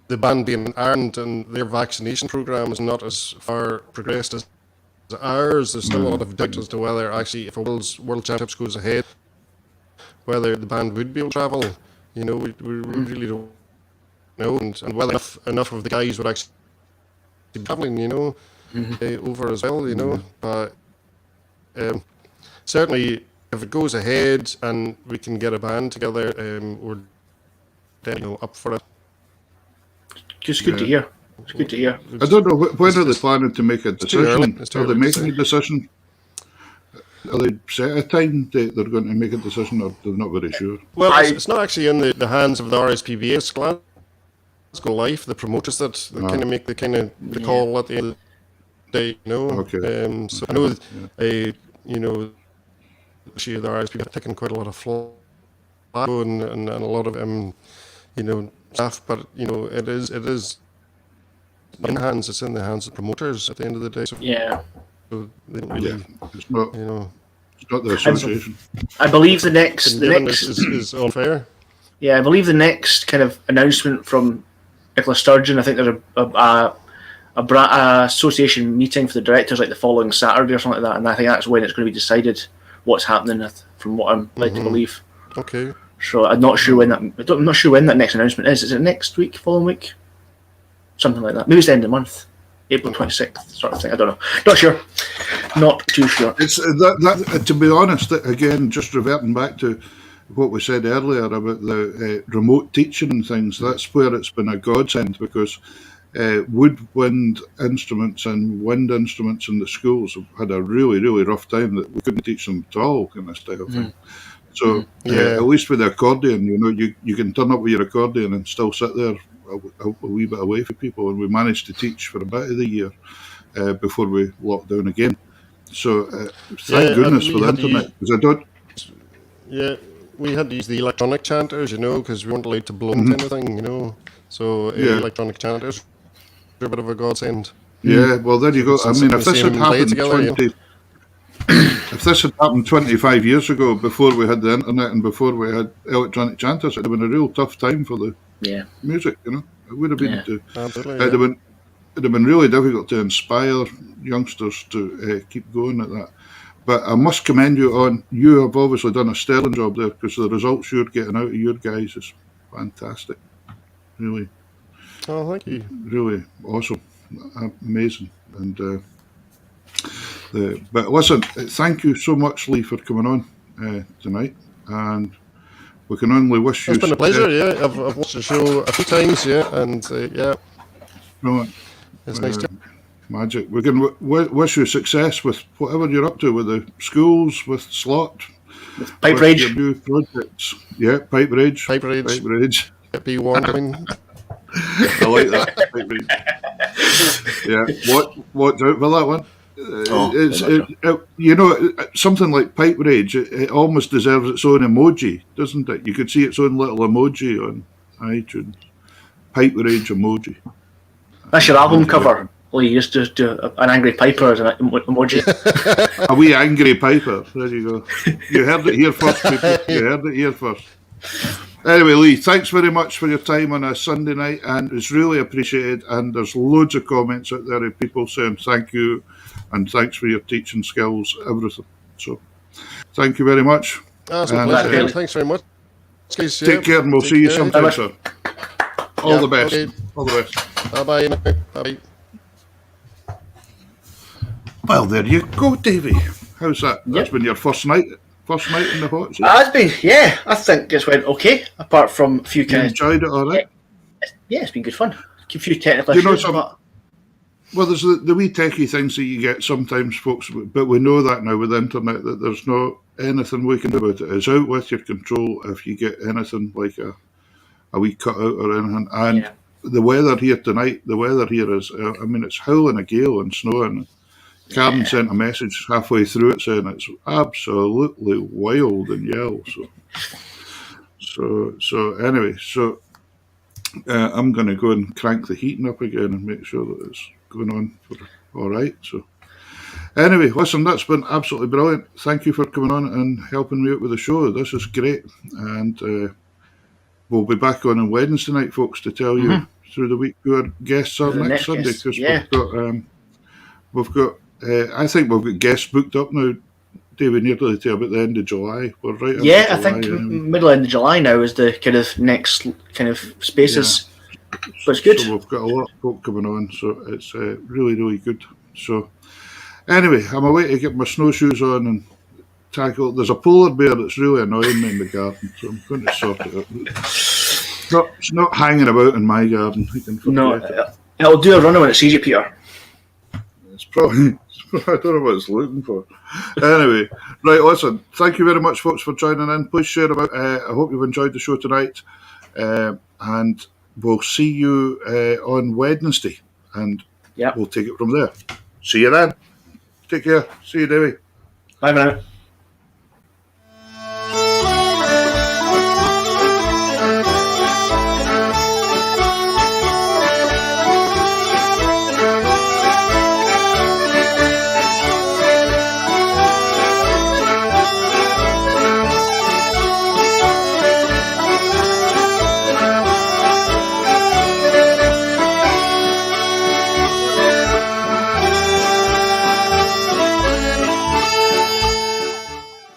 the band being in Ireland and their vaccination program is not as far progressed as ours. There's still a lot of doubt as to whether actually, if a World Championships goes ahead, whether the band would be able to travel. You know, we really don't know, and whether enough of the guys would actually be traveling, you know, over as well, you know. But certainly, if it goes ahead and we can get a band together, we're definitely up for it. Just good to hear. It's good to hear. I don't know, when are they planning to make a decision? Are they making a decision? Are they set a time that they're going to make a decision, or they're not very sure? Well, it's not actually in the hands of the RSPBA. It's Glasgow Life, the promoters that kind of make the call at the end of the day, you know. Okay. So I know, you know, actually the RSPBA have taken quite a lot of flack and a lot of you know, staff, but you know, it is it's in the hands of promoters at the end of the day. So, so they don't really, it's not, you know, it's not the association. I believe the next is unfair. Yeah, I believe the next kind of announcement from Nicola Sturgeon. I think there's a association meeting for the directors like the following Saturday or something like that, and I think that's when it's going to be decided what's happening. From what I'm led to believe. Okay. So I'm not sure when that next announcement is. Is it next week, following week, something like that? Maybe it's the end of the month, April 26th, sort of thing. I don't know. Not sure. Not too sure. It's that to be honest, again, just reverting back to what we said earlier about the remote teaching and things. That's where it's been a godsend, because woodwind instruments and wind instruments in the schools have had a really, really rough time that we couldn't teach them at all in this style of thing. So at least with the accordion, you know, you can turn up with your accordion and still sit there a wee bit away from people, and we managed to teach for a bit of the year before we locked down again. So thank goodness for the internet, because I don't. Yeah, we had to use the electronic chanters, you know, because we weren't allowed to blow anything, you know. So electronic chanters were a bit of a godsend. Yeah, well, there you go. I mean, if this had happened if this had happened 25 years ago, before we had the internet and before we had electronic chanters, it'd have been a real tough time for the music, you know. It would have been Absolutely, it'd have been really difficult to inspire youngsters to keep going at that. But I must commend you on, you have obviously done a sterling job there, because the results you're getting out of your guys is fantastic. Really. Oh, thank you. Really awesome. Amazing. And but listen, thank you so much, Lee, for coming on tonight. And we can only wish you... It's been a pleasure, yeah. I've watched the show a few times, yeah. And, Brilliant. It's nice to... Magic. We can wish you success with whatever you're up to, with the schools, with Slot, with Pipe Rage, your new projects. Yeah, Pipe Rage. Pipe Rage. Be warning. I like that. Pipe Rage. Yeah, watch out for that one. You know, something like Pipe Rage, it almost deserves its own emoji, doesn't it? You could see its own little emoji on iTunes. Pipe Rage emoji. That's your album cover. Lee, you just do an angry piper as an emoji. A wee angry piper. There you go. You heard it here first, people. You heard it here first. Anyway, Lee, thanks very much for your time on a Sunday night, and it's really appreciated. And there's loads of comments out there of people saying thank you and thanks for your teaching skills, everything. So, thank you very much. That's my pleasure. Thanks very much. Take care, and we'll see you sometime, sir. All the best. Okay. All the best. Bye-bye. Bye-bye. Well, there you go, Davie. How's that? That's been your first night in the hot seat. It's been, I think it's went okay, apart from a few kind of... enjoyed it all right? Yeah, it's been good fun. A few technical issues. Well, there's the wee techie things that you get sometimes, folks, but we know that now with the internet, that there's not anything we can do about it. It's out with your control if you get anything like a wee cutout or anything. And the weather here tonight, the weather here is, I mean, it's howling a gale and snowing. Karen sent a message halfway through it saying it's absolutely wild and yell. So anyway, I'm going to go and crank the heating up again and make sure that it's going on all right. So anyway, listen, that's been absolutely brilliant. Thank you for coming on and helping me out with the show. This is great. And we'll be back on Wednesday night, folks, to tell you through the week who our guests are next Sunday. Because we've got I think we've got guests booked up now, David, nearly to about the end of July. We're right. Yeah, I think middle end of July now is the kind of next kind of spaces. Yeah. But it's good. So we've got a lot of folk coming on, so it's really, really good. So anyway, I'm away to get my snowshoes on and tackle. There's a polar bear that's really annoying me in the garden, so I'm going to sort it out. It's not hanging about in my garden. It'll do a runner when it sees you, Peter. It's probably. I don't know what it's looking for. Anyway, right, listen, thank you very much, folks, for joining in. Please share about I hope you've enjoyed the show tonight. And we'll see you on Wednesday. And we'll take it from there. See you then. Take care. See you, Davie. Bye for now.